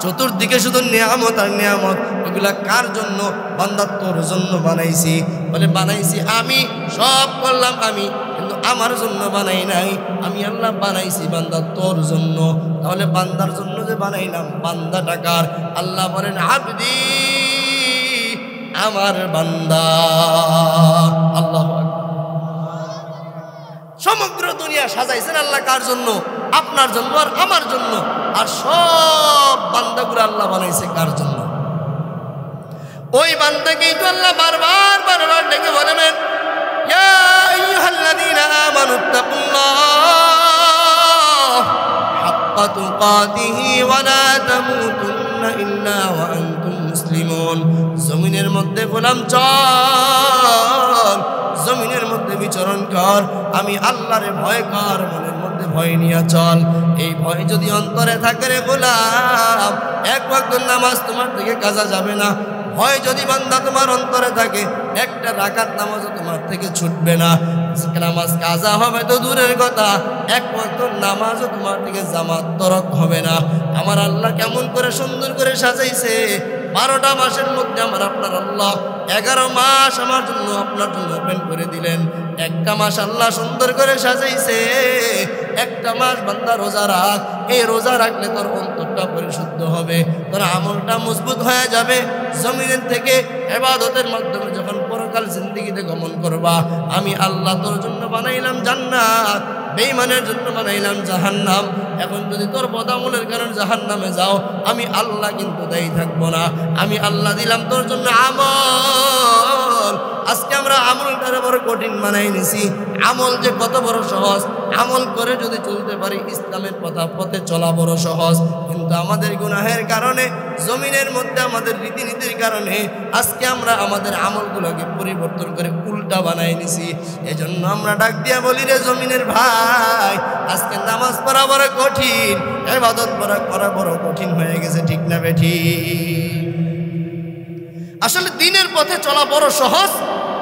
চতুর্দিকে শুধু নিয়ামত আর নিয়ামত। এগুলা কার জন্য? বান্দা তোর জন্য বানাইছি। বলে বানাইছি আমি, সব করলাম আমি, কিন্তু আমার জন্য বানাই নাই। আমি আল্লাহ বানাইছি বান্দা তোর জন্য। তাহলে বান্দার জন্য যে বানাইলাম, বান্দাটা কার? আল্লাহ বলেন আবদি, আমার বান্দা। আল্লাহু আকবার। সমগ্র দুনিয়া সাজাইছেন আল্লাহ কার জন্য? আপনার জন্য আর আমার জন্য। আর সব বান্দাগুলো আল্লাহ বানাইছে কার জন্য? ওই বান্দাকেই তো আল্লাহ বারবার বারবার ডেকে বলেন, ইয়া আইয়ুহাল্লাযীনা আমানুত্তাকুল্লাহ হাক্কা তুকাতিহি ওয়া লা তামুতুন্না ইল্লা ওয়া আনতুম মুসলিমুন। জমিনের মধ্যে গোলাম চল, জমিনের মধ্যে বিচরণ কর, আমি আল্লাহরে ভয় কর, মনের মধ্যে ভয় নিয়ে চল। এই ভয় যদি অন্তরে থাকে রে গোলাম, এক ওয়াক্ত নামাজ তোমার থেকে কাজা যাবে না। ভয় যদি বান্দা তোমার অন্তরে থাকে, একটা রাকাত নামাজও তোমার থেকে ছুটবে না। নামাজ কাজা হবে তো দূরের কথা, এক ওয়াক্ত নামাজও তোমার থেকে জামাত তরক হবে না। আমার আল্লাহ কেমন করে সুন্দর করে সাজাইছে। 12টা মাসের মধ্যে আমার আপনার আল্লাহ 11 মাস আমার জন্য আপনার জন্য ওপেন করে দিলেন। একটা মাস আল্লাহ সুন্দর করে সাজাইছে। একটা মাস বান্দা রোজা রাখ, এই রোজা রাখলে তোর অন্তরটা পরিশুদ্ধ হবে, তোর আমলটা মজবুত হয়ে যাবে। জমিনের থেকে ইবাদতের মাধ্যমে যখন পরকাল জিন্দেগিতে গমন করবা, আমি আল্লাহ তোর জন্য বানাইলাম জান্নাত, বেঈমানের জন্য বানাইলাম জাহান্নাম। এখন যদি তোর বদামলের কারণে জাহান্নামে যাও, আমি আল্লাহ কিন্তু দায়ী থাকবো না। আমি আল্লাহ দিলাম তোর জন্য আমল। আজকে আমরা আমলটারে বড় কঠিন বানাই নিছি। আমল যে কত বড় সহজ আমল করে যদি চলতে পারি ইসলামের পথে চলা বড় সহজ। কিন্তু আমাদের গুনাহের কারণে, জমিনের মধ্যে আমাদের রীতিনীতির কারণে আজকে আমরা আমাদের আমলগুলোকে পরিবর্তন করে উল্টা বানাই নিছি। এজন্য আমরা ডাক দিয়া বলি, রে জমিনের ভাই, আজকে নামাজ পড়া বড় কঠিন, ইবাদত করা বড় কঠিন হয়ে গেছে, ঠিক না বেঠি? আসলে দিনের পথে চলা বড় সহজ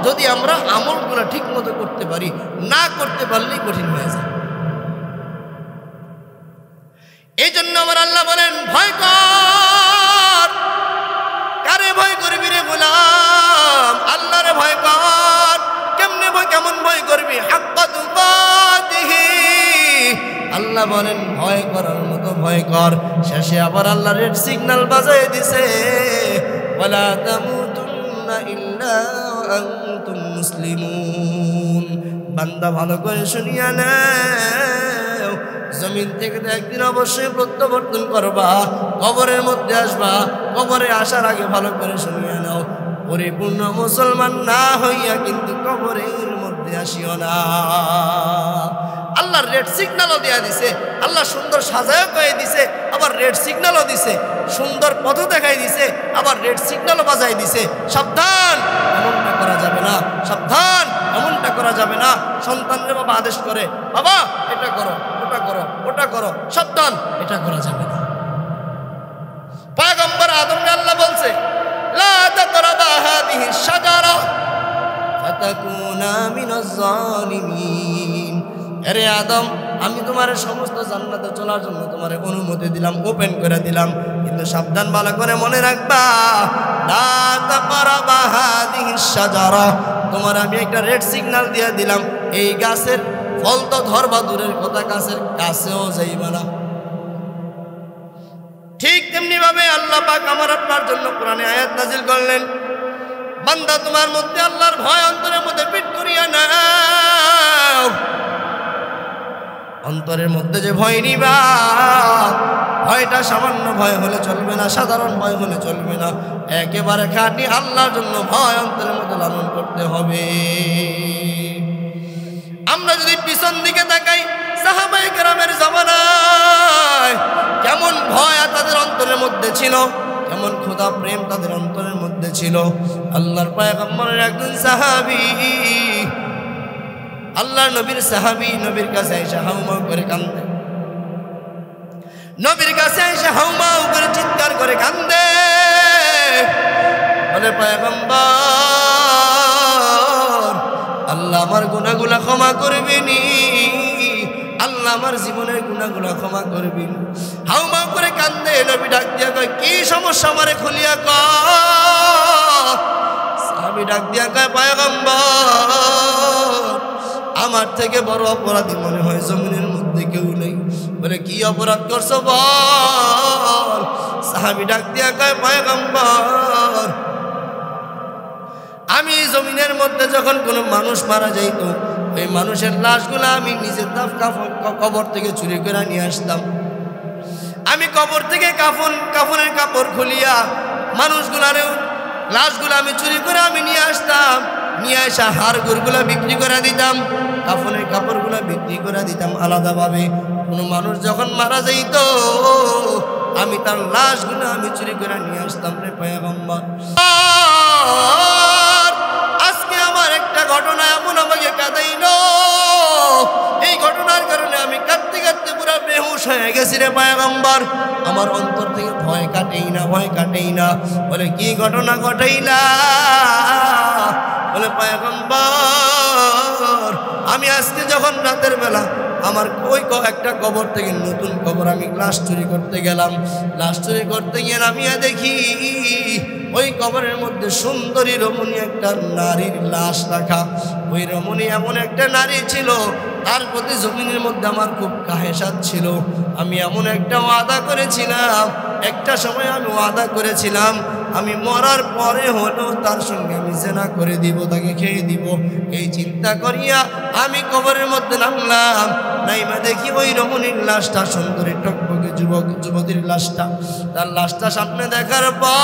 যদি আমরা আমলগুলো ঠিক মতো করতে পারি, না করতে পারলেই কঠিন হয়ে যায়। এই জন্য আমার আল্লাহ বলেন, ভয় কর। কারে ভয় করবি রে গোলাম? আল্লাহরে ভয় কর। কেমনে ভয়, কেমন ভয় করবি? হাক্কা তুকাতিহি। আল্লাহ বলেন ভয় করার মতো ভয় কর। শেষে আবার আল্লাহ রেড সিগন্যাল বাজায় দিছে, ওয়ালা তামুতুন্না ইল্লা ওয়া আনতুম মুসলিমুন। বান্দা ভালো করে শুনিয়া নাও, জমিন থেকে তো একদিন অবশ্যই প্রত্যাবর্তন করবা, কবরের মধ্যে আসবা। কবরে আসার আগে ভালো করে শুনিয়া নাও, পরিপূর্ণ মুসলমান না হইয়া কিন্তু কবরের মধ্যে আসিও না। আল্লাহ রেড সিগন্যালও দেয়া দিছে, আল্লাহ সুন্দর সাজায়ও কয়ে দিছে, আবার রেড সিগন্যালও দিছে, সুন্দর পথ দেখাই দিছে, আবার রেড সিগন্যালও বাজাই দিছে। সাবধান, এমনটা করা যাবে না, সাবধান, এমনটা করা যাবে না। সন্তানরে বাবা আদেশ করে, বাবা এটা করো, ওটা করো, ওটা করো, সাবধান, এটা করা যাবে না। পয়গম্বর আদমকে আল্লাহ বলছে, লা তাকরাবা হাযিহি শাজারা ফাতাকুনা মিনাজ জালিমিন। আরে আদম, আমি তোমার সমস্ত জান্নাতে চলার জন্য তোমার অনুমতি দিলাম, ওপেন করে দিলাম, কিন্তু সাবধান, ভালো করে মনে রাখবা, লা তাকরাবা হাযিহি শাজারা। তোমার আমি একটা রেড সিগন্যাল দিয়ে দিলাম, এই গাছের ফল তো ধরবা দূরের কথা, গাছের কাছেও যাইবা না। ঠিক তেমনি ভাবে আল্লাহ পাক আমার আপনার জন্য কোরআনে আয়াত নাজিল করলেন, বান্দা তোমার মধ্যে আল্লাহর ভয় অন্তরের মধ্যে ফিট করিয়া নাও। অন্তরের মধ্যে যে ভয় নিবা, ভয়টা সামান্য ভয় হলে চলবে না, সাধারণ ভয় হলে চলবে না, একেবারে খাঁটি আল্লাহর জন্য ভয় অন্তরের মধ্যে লালন করতে হবে। আমরা যদি পিছন দিকে তাকাই, সাহাবায়ে কেরামের জামানায় কেমন ভয় তাদের অন্তরের মধ্যে ছিল, কেমন খোদা প্রেম তাদের অন্তরের মধ্যে ছিল। আল্লাহর পয়গম্বরের একজন সাহাবী, আল্লাহর নবীর সাহাবী, নবীর কাছে এসে হাউমাউ করে কান্দে, নবীর কাছে এসে হাউমাউ করে চিৎকার করে কান্দে, বলে পয়গম্বর, আল্লাহ আমার গুনাহগুলো ক্ষমা করবেনি, আল্লাহ আমার জীবনের গুনাহগুলো ক্ষমা করবেন। হাউমাউ করে কান্দে। নবী ডাক দিয়া কয়, কি সমস্যা আমারে খুলিয়া কও। সাহাবী ডাক দিয়া কয়, পয়গম্বর, আমার থেকে বড় অপরাধী মনে হয় জমিনের মধ্যে কেউ নেই। বলে, কি অপরাধ করছো বল। সাহাবী ডাক দিয়া কয়, পয়গম্বর, আমি জমিনের মধ্যে যখন কোনো মানুষ মারা যাইত, ওই মানুষের লাশগুলো আমি নিজের কবর থেকে চুরি করে নিয়ে আসতাম। আমি কবর থেকে কাফনের কাপড় খুলিয়া মানুষগুলারেও লাশগুলো আমি চুরি করে আমি নিয়ে আসতাম, নিয়ে আসা হাড়গুড়গুলো বিক্রি করে দিতাম, কাফনের কাপড়গুলো বিক্রি করে দিতাম আলাদাভাবে। কোনো মানুষ যখন মারা যাইত, আমি তার লাশগুলো আমি চুরি করে নিয়ে আসতাম। রে পয়গম্বর, আজকে আমার একটা ঘটনা এমন আমাকে কাঁদাইল, এই ঘটনার কারণে আমি কাঁদতে কাঁদতে পুরো বেহুশ হয়ে গেছি রে পয়গম্বর। আমার অন্তর থেকে ভয় কাটেই না, ভয় কাটেই না। বলে, কি ঘটনা ঘটাইলা। বলে, পয়গম্বর, আমি আজকে যখন রাতের বেলা আমার ওই একটা কবর থেকে, নতুন কবর, আমি লাশ চুরি করতে গেলাম। লাশ চুরি করতে গিয়ে নামিয়া দেখি ওই কবরের মধ্যে সুন্দরী রমণী একটা নারীর লাশ রাখা। ওই রমণী এমন একটা নারী ছিল, তার প্রতি জমিনের মধ্যে আমার খুব কাহেসাত ছিল। আমি এমন একটা ওয়াদা করেছিলাম, একটা সময় আমি ওয়াদা করেছিলাম, আমি মরার পরে হলেও তার সঙ্গে আমি জেনা করে দিব, তাকে খেয়ে দিব। এই চিন্তা করিয়া আমি কবরের মধ্যে নামলাম। নাইমা দেখি ওই রমণীর লাশটা, সুন্দরী টকটকে যুবতীর লাশটা, তার লাশটা সামনে দেখার পর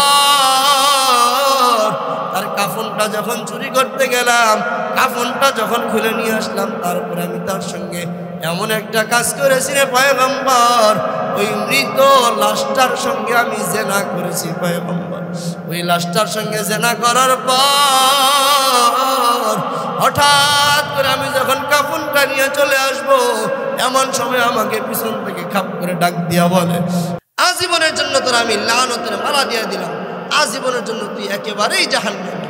তার কাফনটা যখন চুরি করতে গেলাম, কাফনটা যখন খুলে নিয়ে আসলাম, তারপরে আমি তার সঙ্গে এমন একটা কাজ করেছি রে পয়গম্বর, ওই মৃত লাশটার সঙ্গে আমি জেনা করেছি পয়গম্বর। ওই লাশটার সঙ্গে জেনা করার পর হঠাৎ করে আমি যখন কাফনটা নিয়ে চলে আসব, এমন সময় আমাকে পিছন থেকে খাপ করে ডাক দিয়া বলে, আজীবনের জন্য তোর আমি লানতের মালা দিয়ে দিলাম, আজীবনের জন্য তুই একেবারেই জাহান্নামী।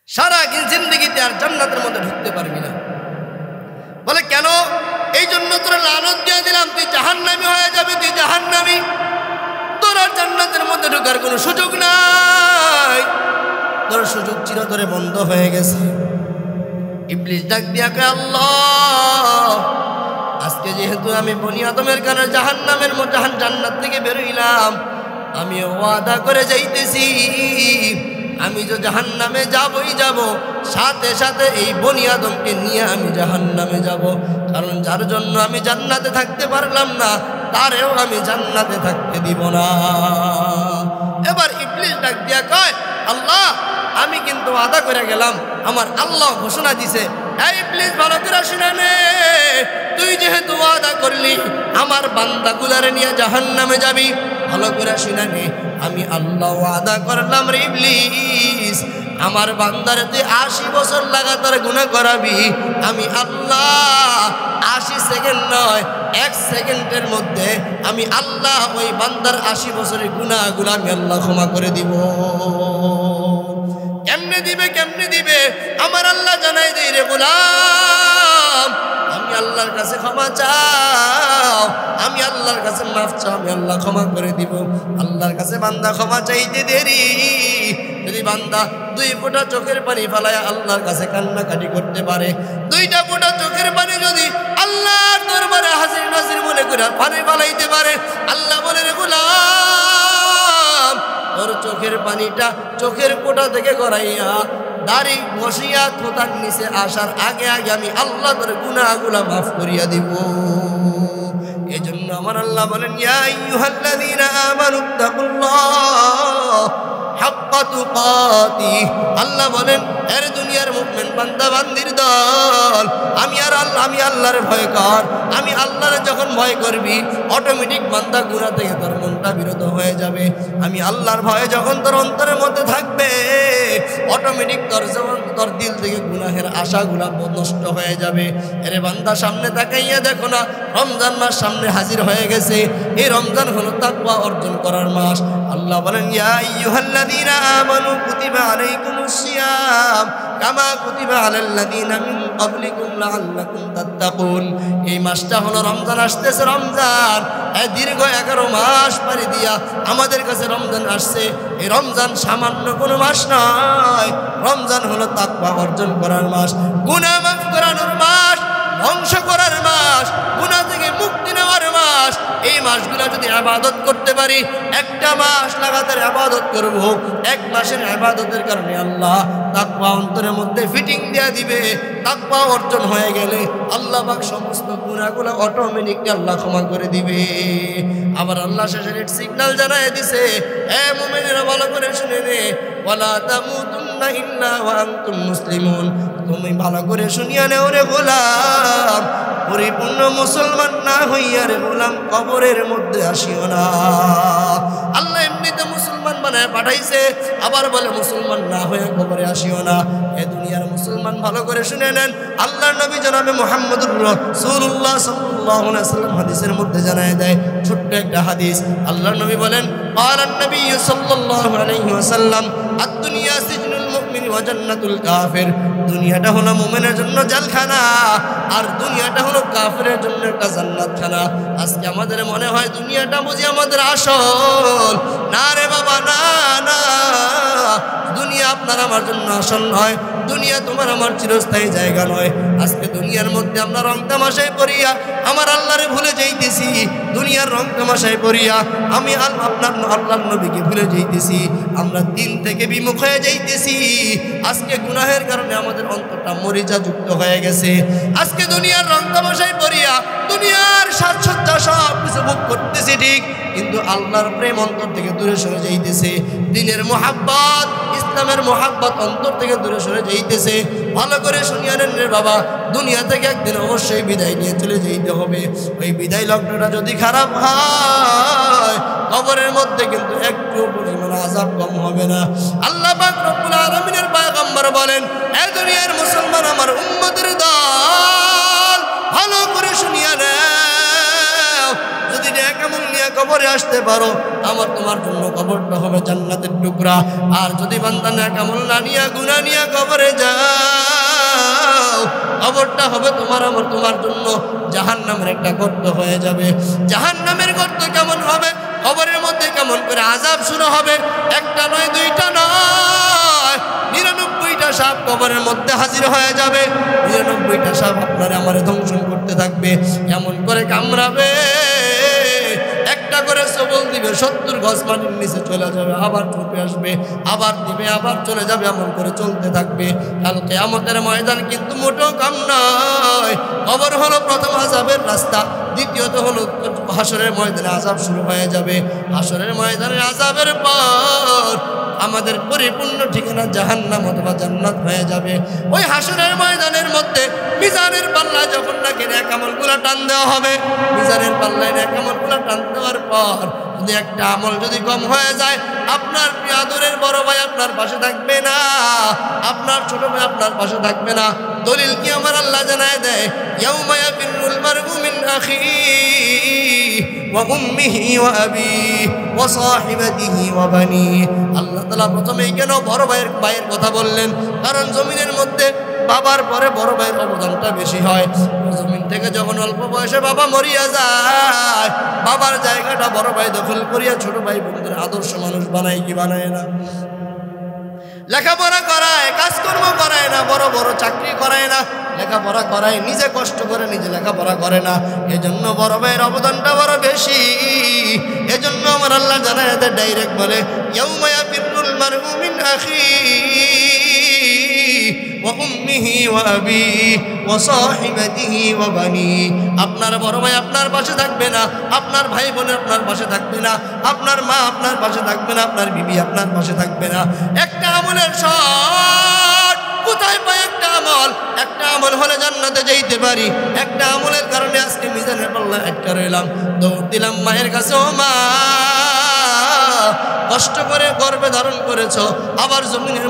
সারা জিন্দেগিতে আর জান্নাতের মধ্যে ঢুকতে পারবি না। বলে কেন? এই জন্য তোর লানত দিয়ে দিলাম, তুই জাহান্নামী হয়ে যাবে, তুই জাহান্নামী, তোর আর জান্নাতের মধ্যে ঢোকার কোনো সুযোগ নাই, তোর সুযোগ চিরতরে বন্ধ হয়ে গেছে। ইবলিস ডাক দিয়া কয়, আল্লাহ, আজকে যেহেতু আমি বনি আদমের কারণে জাহান্নামের মধ্যে জান্নাত থেকে বেরোইলাম, আমি ওয়াদা করে যাইতেছি আমি যে জাহান্নামে যাবই যাব, সাথে সাথে এই বনি আদমকে নিয়ে আমি জাহান্নামে যাব। কারণ যার জন্য আমি জান্নাতে থাকতে পারলাম না, তারেও আমি জান্নাতে থাকতে দিব না। এবার ইবলিস ডাক দিয়া কয়, আল্লাহ, আমি কিন্তু ওয়াদা করে গেলাম, আমার আল্লাহ ঘোষণা দিছে। এই ইবলিস, ভালো করে শুনে নে, তুই যেহেতু ওয়াদা করলি আমার বান্দাগুলারে নিয়ে জাহান্নামে যাবি, ভালো করে শুনে নে, আমি আল্লাহ ওয়াদা করলাম রে ইবলিস, আমার বান্দারে তুই 80 বছর লাগাতার গুনাহ করাবি, আমি আল্লাহ 80 সেকেন্ড নয়, 1 সেকেন্ডের মধ্যে আমি আল্লাহ ওই বান্দার 80 বছরের গুনাহগুলো আমি আল্লাহ ক্ষমা করে দিব। কেমনে দিবে, কেমনে দিবে? আমার আল্লাহ জানাই দেই রে গোলাম, আমি আল্লাহর কাছে ক্ষমা চাও, আমি আল্লাহর কাছে মাফ চাও, আমি আল্লাহ ক্ষমা করে দিব। আল্লাহর কাছে বান্দা ক্ষমা চাইতে দেরি, যদি বান্দা 2 ফোঁটা চোখের পানি ফালায় আল্লাহর কাছে কান্নাকাটি করতে পারে, 2টা ফোঁটা চোখের পানি যদি আল্লাহর দরবারে হাজির নাজির মনে করে পানি ফালাইতে পারে, আল্লাহ বলে রে গোলাম, তোর চোখের পানিটা চোখের কোটা থেকে গড়াইয়া দাড়ি বসিয়া থোতার নিচে আসার আগে আগে আমি আল্লাহ তোর গুনাহগুলা মাফ করিয়া দিব। এজন্য আমার আল্লাহ বলেন, ইয়া আইয়ুহাল্লাযীনা আমানুত্তাকুল্লাহ হাক্কা তুকাতিহ। আল্লাহ বলেন, এর দুনিয়ার মুমিন বান্দা বান্দির দল, আমি আল্লাহর ভয় কর। আমি আল্লাহর যখন ভয় করবি, অটোমেটিক বান্দা গুনাহ থেকে তোর মনটা বিরত হয়ে যাবে। আমি আল্লাহর ভয় যখন তোর অন্তরের মধ্যে থাকবে, অটোমেটিক তোর দিল থেকে গুনাহের আশাগুলা নষ্ট হয়ে যাবে। এরে বান্দা, সামনে তাকাইয়া দেখো না, রমজান মাস সামনে হাজির হয়ে গেছে। এই রমজান হলো তাকওয়া অর্জন করার মাস। আল্লাহ বলেন, ইয়া আইয়ুহাল্লাযীনা আমানু কুতিবা আলাইকুমুস সিয়াম কামা কুতিবা আলাল্লাযীনা মিন ক্বাবলিকুম লাআল্লাকুম তাত্তাকুন। এই মাসটা হলো রমজান, আসতেছে রমজান। এই দীর্ঘ 11 মাস পাড়ি দিয়া আমাদের কাছে রমজান আসছে। এই রমজান সামান্য কোনো মাস নয়, রমজান হলো তাকওয়া অর্জন করার মাস, গুনাহ মাফ করানোর মাস, ধ্বংস করার মাস, গুনাহ থেকে মুক্তি নেওয়ার মাস। এই মাসগুলো যদি ইবাদত করতে পারি, একটা মাস লাগাতার ইবাদত করব, 1 মাসের ইবাদতের কারণে আল্লাহ তাকওয়া অন্তরের মধ্যে ফিটিং দিয়ে দিবে। তাকওয়া অর্জন হয়ে গেলে আল্লাহ পাক সমস্ত গুনাহগুলো অটোমেটিকলি আল্লাহ ক্ষমা করে দিবে। আবার আল্লাহ শেষের সিগন্যাল জানায় দিছে, এ মুমিনেরা ভালো করে শুনে নে, ওয়ালা তামুতুন্না ইল্লা ওয়া আনতুম মুসলিমুন। তুমি ভালো করে শুনিয়া নেও রে গোলাম, পরিপূর্ণ মুসলমান না হইয়া রে গোলাম কবরের মধ্যে আসিও না। আল্লাহ এমনিতে মুসলমান বানায় পাঠাইছে, আবার বলে মুসলমান না হয়ে কবরে আসিও না। এ দুনিয়ার মুসলমান ভালো করে শুনে নেন, আল্লাহর নবী জনাবে মুহাম্মদুর রাসূলুল্লাহ সাল্লাল্লাহু আলাইহি ওয়াসাল্লাম হাদিসের মধ্যে জানায় দেয়, ছোট্ট একটা হাদিস। আল্লাহর নবী বলেন, ক্বালান নবী সাল্লাল্লাহু আলাইহি ওয়াসাল্লাম, আদ-দুনিয়া সিজনুল মুমিন ওয়া জান্নাতুল কাফির। দুনিয়াটা হলো মুমিনের জন্য জেলখানা, আর দুনিয়াটা হলো কাফিরের জন্য একটা জান্নাতখানা। আজকে আমাদের মনে হয় দুনিয়াটা বুঝি আমাদের আসল। না রে বাবা, না না, দুনিয়া আপনার আমার জন্য আসল নয়, দুনিয়া তোমার আমার চিরস্থায়ী জায়গা নয়। আজকে দুনিয়ার মধ্যে আমরা রং তামাশায় পড়িয়া আমার আল্লাহরে ভুলে যাইতেছি, দুনিয়ার রং তামাশায় পড়িয়া আমি আপনার আল্লাহর নবীকে ভুলে যাইতেছি, আমরা দিন থেকে বিমুখ হয়ে যাইতেছি। আজকে গুনাহের কারণে আমাদের অন্তরটা মরিচা যুক্ত হয়ে গেছে। আজকে দুনিয়ার রং তামাশায় পড়িয়া দুনিয়ার সাজসজ্জা সব কিছু ভোগ করতেছি ঠিক, কিন্তু আল্লাহর প্রেম অন্তর থেকে দূরে সরে যাইতেছে। দ্বীনের মুহাব্বত, ইসলামের মুহাব্বত অন্তর থেকে দূরে সরে যাইতেছে। ভালো করে শুনিয়ে নেন রে বাবা, দুনিয়া থেকে একদিন অবশ্যই বিদায় নিয়ে চলে যেতে হবে। ওই বিদায় লগ্নটা যদি খারাপ হয়, কবরের মধ্যে কিন্তু একটু পরিমাণ আযাব কম হবে না। আল্লাহ পাক রব্বুল আলামিনের পয়গম্বর বলেন, এ দুনিয়ার মুসলমান আমার উম্মতের দল, ভালো করে শুনিয়ে নাও, যদি নেক আমল নিয়ে কবরে আসতে পারো, আমার তোমার জন্য কবরটা হবে জান্নাতের টুকরা। আর যদি বান্দা নেক আমল না নিয়ে গুনাহ নিয়ে কবরে যাও, কবরটা হবে তোমার আমার তোমার জন্য জাহান্নামের একটা গর্ত হয়ে যাবে। জাহান্নামের গর্ত কেমন হবে, কবরের মধ্যে কেমন করে আযাব শুরু হবে, একটা নয় দুইটা নয়, 99টা সাপ কবরের মধ্যে হাজির হয়ে যাবে। 99টা সাপ আপনারা আমারে ধ্বংসন করতে থাকবে, এমন করে কামড়াবে, একটা করে সবল দিবে, 70 গজ পানির নিচে চলে যাবে, আবার ছুটে আসবে, আবার দিবে, আবার চলে যাবে, এমন করে চলতে থাকবে। কাল কিয়ামতের ময়দান কিন্তু মোটেও কম নয়। কবর হলো প্রথম আযাবের রাস্তা, দ্বিতীয়ত হলো হাসরের ময়দানে আযাব শুরু হয়ে যাবে। হাসরের ময়দানের আযাবের পর আমাদের পরিপূর্ণ ঠিকানা জাহান্নাম অথবা জান্নাত হয়ে যাবে। ওই হাসরের ময়দানের মধ্যে মিজানের পাল্লায় যখন নাকি নেক আমলগুলো টান দেওয়া হবে, মিজানের পাল্লায় নেক আমলগুলো টান দেওয়ার পর যদি একটা আমল যদি কম হয়ে যায়, আপনার প্রিয়াদরের বড় ভাই আপনার পাশে থাকবে না, আপনার ছোট ভাই আপনার পাশে থাকবে না। দলিল কি আমার আল্লাহ জানায় দেয়, ইয়াউমা ইয়াফিরুল মারউ মিন আখিহি ওয়া উম্মিহি ওয়া আবিহি ওয়া সাহিবাতিহি ওয়া বানিহি। আল্লাহ তাআলা প্রথমেই কেন বড় ভাইয়ের কথা বললেন? কারণ জমিনের মধ্যে বাবার পরে বড় ভাইয়ের অবদানটা বেশি হয়। জমিন থেকে যখন অল্প বয়সে বাবা মরিয়া যায়, বাবার জায়গাটা বড় ভাই দখল করিয়া ছোট ভাই বোনদের আদর্শ মানুষ বানায় কি বানায় না? লেখাপড়া করায়, কাজকর্ম করায় না, বড় বড় চাকরি করায় না, লেখাপড়া করায়, নিজে কষ্ট করে নিজে লেখাপড়া করে না। এজন্য বড় ভাইয়ের অবদানটা বড় বেশি। এজন্য আমার আল্লাহ জানায় ডাইরেক্ট বলে, ইয়াউমা ইয়াফিরুল মারউ মিন আখিহি ওয়া উম্মিহি ওয়া আবিহি ওয়া সাহিবাতিহি ওয়া বানিহি। আপনার বড় ভাই আপনার পাশে থাকবে না, আপনার ভাই বোন আপনার পাশে থাকবে না, আপনার মা আপনার পাশে থাকবে না, আপনার বিবি আপনার পাশে থাকবে না। একটা আমলের শর্ট কোথায় পাই? একটা আমল, একটা আমল হলে জান্নাতে যাইতে পারি। একটা আমলের কারণে আজকে মিজানের পাল্লা একটা রইলাম, দৌড় দিলাম মায়ের কাছে, ও মা, কষ্ট করে গর্ভে ধারণ করেছো, আবার জমিনের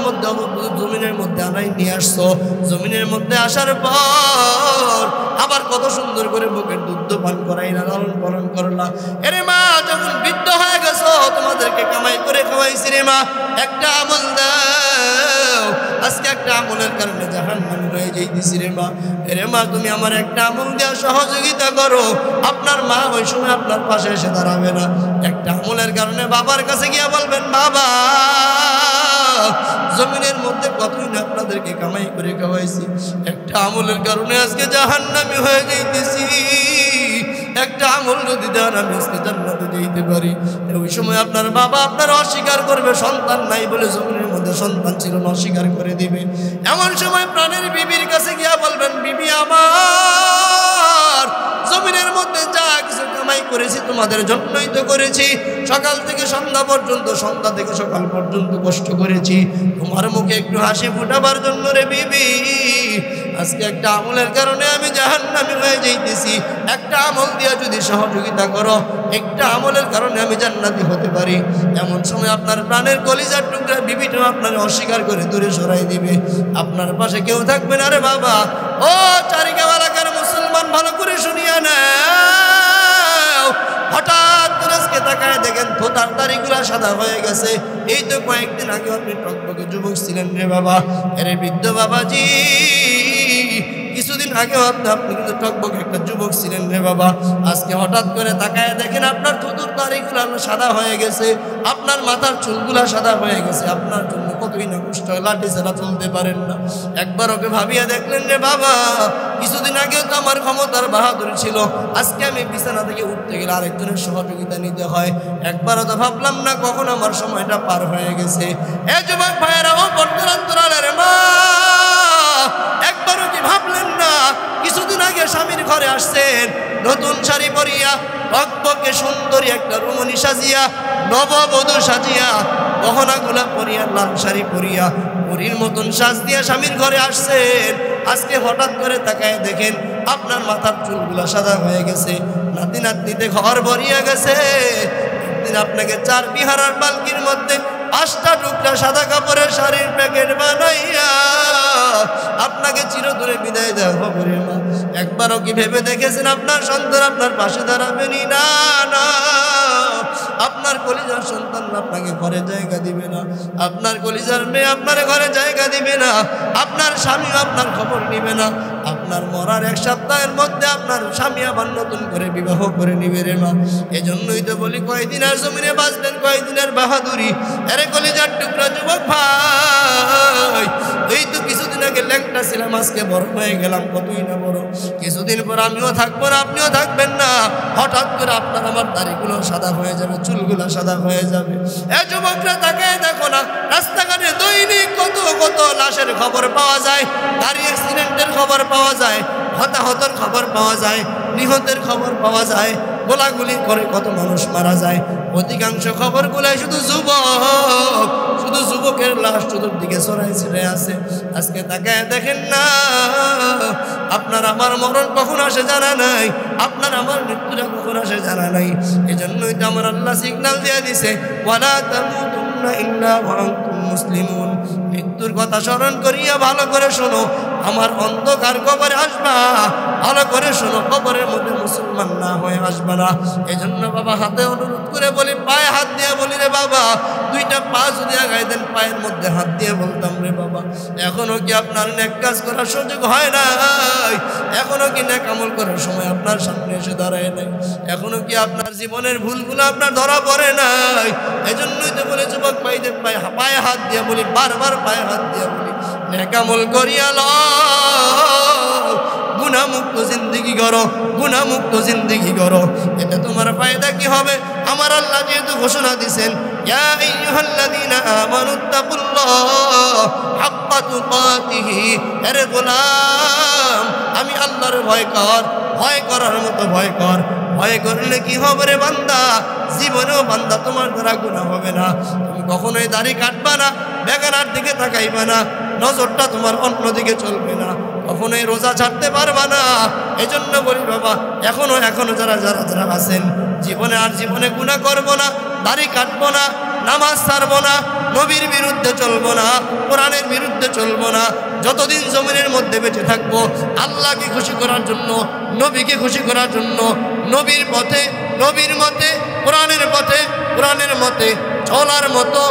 মধ্যে আনাই নিয়ে আসছো। জমিনের মধ্যে আসার পর আবার কত সুন্দর করে বুকের দুধ পান করাইলা, লালন পালন করলা। এরে মা, যখন বৃদ্ধ হয়ে গেছো, তোমাদেরকে কামাই করে খাওয়াইছি রে মা, একটা আমল দাও। আজকে একটা আমলের কারণে জাহান্নামী হয়ে যাইতেছি রে মা। এরে মা, তুমি আমার একটা আমল দেওয়া সহযোগিতা করো। আপনার মা ওই সময় আপনার পাশে এসে দাঁড়াবে না। একটা আমলের কারণে বাবার কাছে গিয়া বলবেন, বাবা, জমিনের মধ্যে কতই না আপনাদেরকে কামাই করে খাওয়াইছি, একটা আমলের কারণে আজকে জাহান্নামী হয়ে যাইতেছি। একটা আমল যদি দেন আমি আজকে জান্নাতে যাইতে পারি। ওই সময় আপনার বাবা আপনার অস্বীকার করবে, সন্তান নাই বলে জমিনের মধ্যে সন্তান ছিল না, অস্বীকার করে দিবে। এমন সময় প্রাণের বিবির কাছে গিয়া বলবেন, বিবি আমার, জমিনের মধ্যে যা কিছু কামাই করেছি তোমাদের জন্যই তো করেছি। সকাল থেকে সন্ধ্যা পর্যন্ত, সন্ধ্যা থেকে সকাল পর্যন্ত কষ্ট করেছি তোমার মুখে একটু হাসি ফুটাবার জন্য রে বিবি। আজকে একটা আমলের কারণে আমি জাহান্নামী হয়ে যাইতেছি। একটা আমল দিয়া যদি সহযোগিতা করো, একটা আমলের কারণে আমি জান্নাতি হতে পারি। এমন সময় আপনার প্রাণের কলিজার টুকরা বিবিটা আপনার অস্বীকার করে দূরে সরাই দিবে। আপনার পাশে কেউ থাকবে না রে বাবা। ও চারিকা এলাকার মুসলমান, ভালো করে শুনিয়া নাও। হঠাৎ করে আজকে তাকায় দেখেন থোতার দাড়িগুলা সাদা হয়ে গেছে। এই তো কয়েকদিন আগে আপনি টকবকে যুবক ছিলেন রে বাবা। এরে বৃদ্ধ বাবাজি, কিছুদিন আগে আপনি কিন্তু টকবকে একটা যুবক ছিলেন রে বাবা। আজকে হঠাৎ করে তাকায় দেখেন আপনার থুতুর দাড়িগুলা সাদা হয়ে গেছে, আপনার মাথার চুলগুলা সাদা হয়ে গেছে। আপনার জন্য কতই না কষ্ট, লাঠি ছাড়া চলতে পারেন না। একবার ওকে ভাবিয়া দেখলেন রে বাবা, কিছুদিন আগে তো আমার ক্ষমতার বাহাদুরি ছিল, আজকে আমি বিছানা থেকে উঠতে গেলে আরেকজনের সহযোগিতা নিতে হয়। একবারও তো ভাবলাম না কখন আমার সময়টা পার হয়ে গেছে। এ যুবক ভাইয়েরা, ও বর্তমানের মা, একবারও কি ভাবলেন না কিছুদিন আগে স্বামীর ঘরে আসছেন, নতুন শাড়ি পরিয়া বকবকে সুন্দরী একটা রমণী সাজিয়া নববধূ সাজিয়া গহনাগুলা পরিয়া লাল শাড়ি পরিয়া পরীর মতন সাজ দিয়া স্বামীর ঘরে আসছেন। আজকে হঠাৎ করে তাকায় দেখেন আপনার মাথার চুলগুলা সাদা হয়ে গেছে, নাতি নাতনিতে ঘর ভরিয়া গেছে। একদিন আপনাকে 4 বিহারার পালকির মধ্যে 5টা টুকরা সাদা কাপড়ের শাড়ির প্যাকেট বানাইয়া আপনাকে চিরদূরে বিদায় দেওয়া হবে মা। একবারও কি ভেবে দেখেছেন আপনার সন্তান আপনার পাশে দাঁড়াবেনি? না না, আপনার কলিজার সন্তান আপনাকে ঘরে জায়গা দিবে না, আপনার কলিজার মেয়ে আপনার ঘরে জায়গা দিবে না, আপনার স্বামী আপনার খবর নিবে না। আপনার মরার 1 সপ্তাহের মধ্যে আপনার স্বামী আবার নতুন করে বিবাহ করে নিবে রে মা। এজন্যই তো বলি কয়দিন আর জমিনে বাঁচবেন, কয়দিনের বাহাদুরি। আরে কলিজার টুকরা যুবক ভাই, এই তো কিছুদিন আগে ল্যাংটা ছিলাম, আজকে বড় হয়ে গেলাম, কতই না বড়। কিছুদিন পর আমিও থাকবো না, আপনিও থাকবেন না। হঠাৎ করে আপনার আমার দাড়িগুলো সাদা হয়ে যাবে, চুলগুলো সাদা হয়ে যাবে। এ যুবকরা তাকায় দেখো না, রাস্তাঘাটে দৈনিক কত কত লাশের খবর পাওয়া যায়, গাড়ি অ্যাক্সিডেন্টের খবর পাওয়া যায়, হতাহতের খবর পাওয়া যায়, নিহতের খবর পাওয়া যায়, গোলাগুলি করে কত মানুষ মারা যায়। অধিকাংশ খবরগুলাই শুধু যুবক, শুধু যুবকের লাশ চতুর্দিকে ছড়াই ছিড়ে আছে। আজকে তাকায় দেখেন না, আপনার আমার মরণ কখন আসে জানা নাই, আপনার আমার মৃত্যুটা কখন আসে জানা নাই। এজন্যই তো আমার আল্লাহ সিগন্যাল দিয়ে দিছে, ওয়ালা তামুতুন্না ইল্লা ওয়া আনতুম মুসলিমুন। মৃত্যুর কথা স্মরণ করিয়া ভালো করে শোনো, আমার অন্ধকার কবরে আসবা, ভালো করে শোনো, কবরের মধ্যে মুসলমান না হয়ে আসবা না। এই জন্য বাবা হাতে অনুরোধ করে বলি, পায়ে হাত দিয়ে বলি রে বাবা, 2টা পা যদি আগায় দেন পায়ের মধ্যে হাত দিয়ে বলতাম রে বাবা, এখনো কি আপনার নেক কাজ করার সুযোগ হয় নাই? এখনো কি নেক আমল করার সময় আপনার সামনে এসে দাঁড়ায় নাই? এখনো কি আপনার জীবনের ভুলগুলো আপনার ধরা পড়ে নাই? এই জন্যই তো বলে যুবক ভাইদের পায়ে হাত দিয়ে বলি, বারবার পায়ে হাত দিয়ে বলি, নেক আমল করিয়া গুনাহমুক্ত জিন্দেগি করো, গুনাহমুক্ত জিন্দেগি করো। এতে তোমার ফায়দা কি হবে? আমার আল্লাহ যেহেতু ঘোষণা দিয়েছেন, ইয়া আইয়ুহাল্লাযীনা আমানুত্তাকুল্লাহ হাক্কা তুকাতিহি, আরে গোলাম আমি আল্লাহর ভয় কর, ভয় করার মতো ভয় কর। ভয় করলে কি হবে রে বান্দা? জীবনেও বান্দা তোমার দ্বারা গুনাহ হবে না। তুমি কখনোই দাড়ি কাটবা না, বেগানার দিকে তাকাইবা না, নজরটা তোমার অন্যদিকে চলবে না, কখনোই রোজা ছাড়তে পারবা না। এই জন্য বলি বাবা, এখনো যারা আছেন, জীবনে আর জীবনে গুনাহ করবো না, দাড়ি কাটবো না, নামাজ ছাড়বো না, নবীর বিরুদ্ধে চলবো না, কোরআনের বিরুদ্ধে চলবো না। যতদিন জমিনের মধ্যে বেঁচে থাকবো, আল্লাহকে খুশি করার জন্য, নবীকে খুশি করার জন্য, নবীর পথে, নবীর মতে, কোরআনের পথে, কোরআনের মতে চলার মতো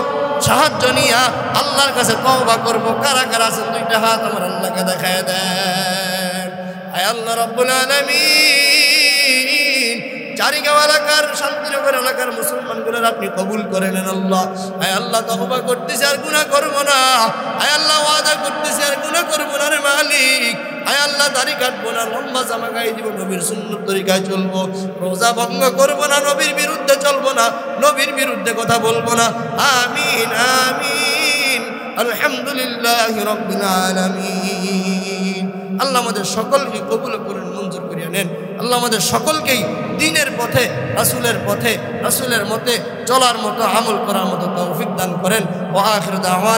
সাহায্য নিয়া আল্লাহর কাছে তওবা করবো। কারা কারা আছেন 2টা হাত আমার আল্লাহকে দেখায় দেন। আয় আল্লাহ রাব্বুল আলামিন, চারিগাঁও এলাকার, শান্তিনগর এলাকার মুসলমানগুলোর আপনি কবুল করে নেন আল্লাহ। আয় আল্লাহ তওবা করতেছি আর গুনাহ করবো না, আয় আল্লাহ ওয়াদা করতেছি আর গুনাহ করবো না রে মালিক। আয় আল্লাহ দাড়ি কাটবো না, লম্বা জামা গায়ে দিব, নবীর সুন্নত তরিকায় চলবো, রোজা ভঙ্গ করবো না, নবীর বিরুদ্ধে চলবো না, নবীর বিরুদ্ধে কথা বলবো না। আমিন আমিন, আলহামদুলিল্লাহি রাব্বিল আলামিন। আল্লাহ আমাদের সকলকে কবুল করেন, মঞ্জুর করিয়া নেন। আল্লাহ আমাদের সকলকেই দ্বীনের পথে, রাসূলের পথে, রাসূলের মতে চলার মতো, আমল করার মতো তৌফিক দান করেন। ওয়া আখিরু দাওয়ানা।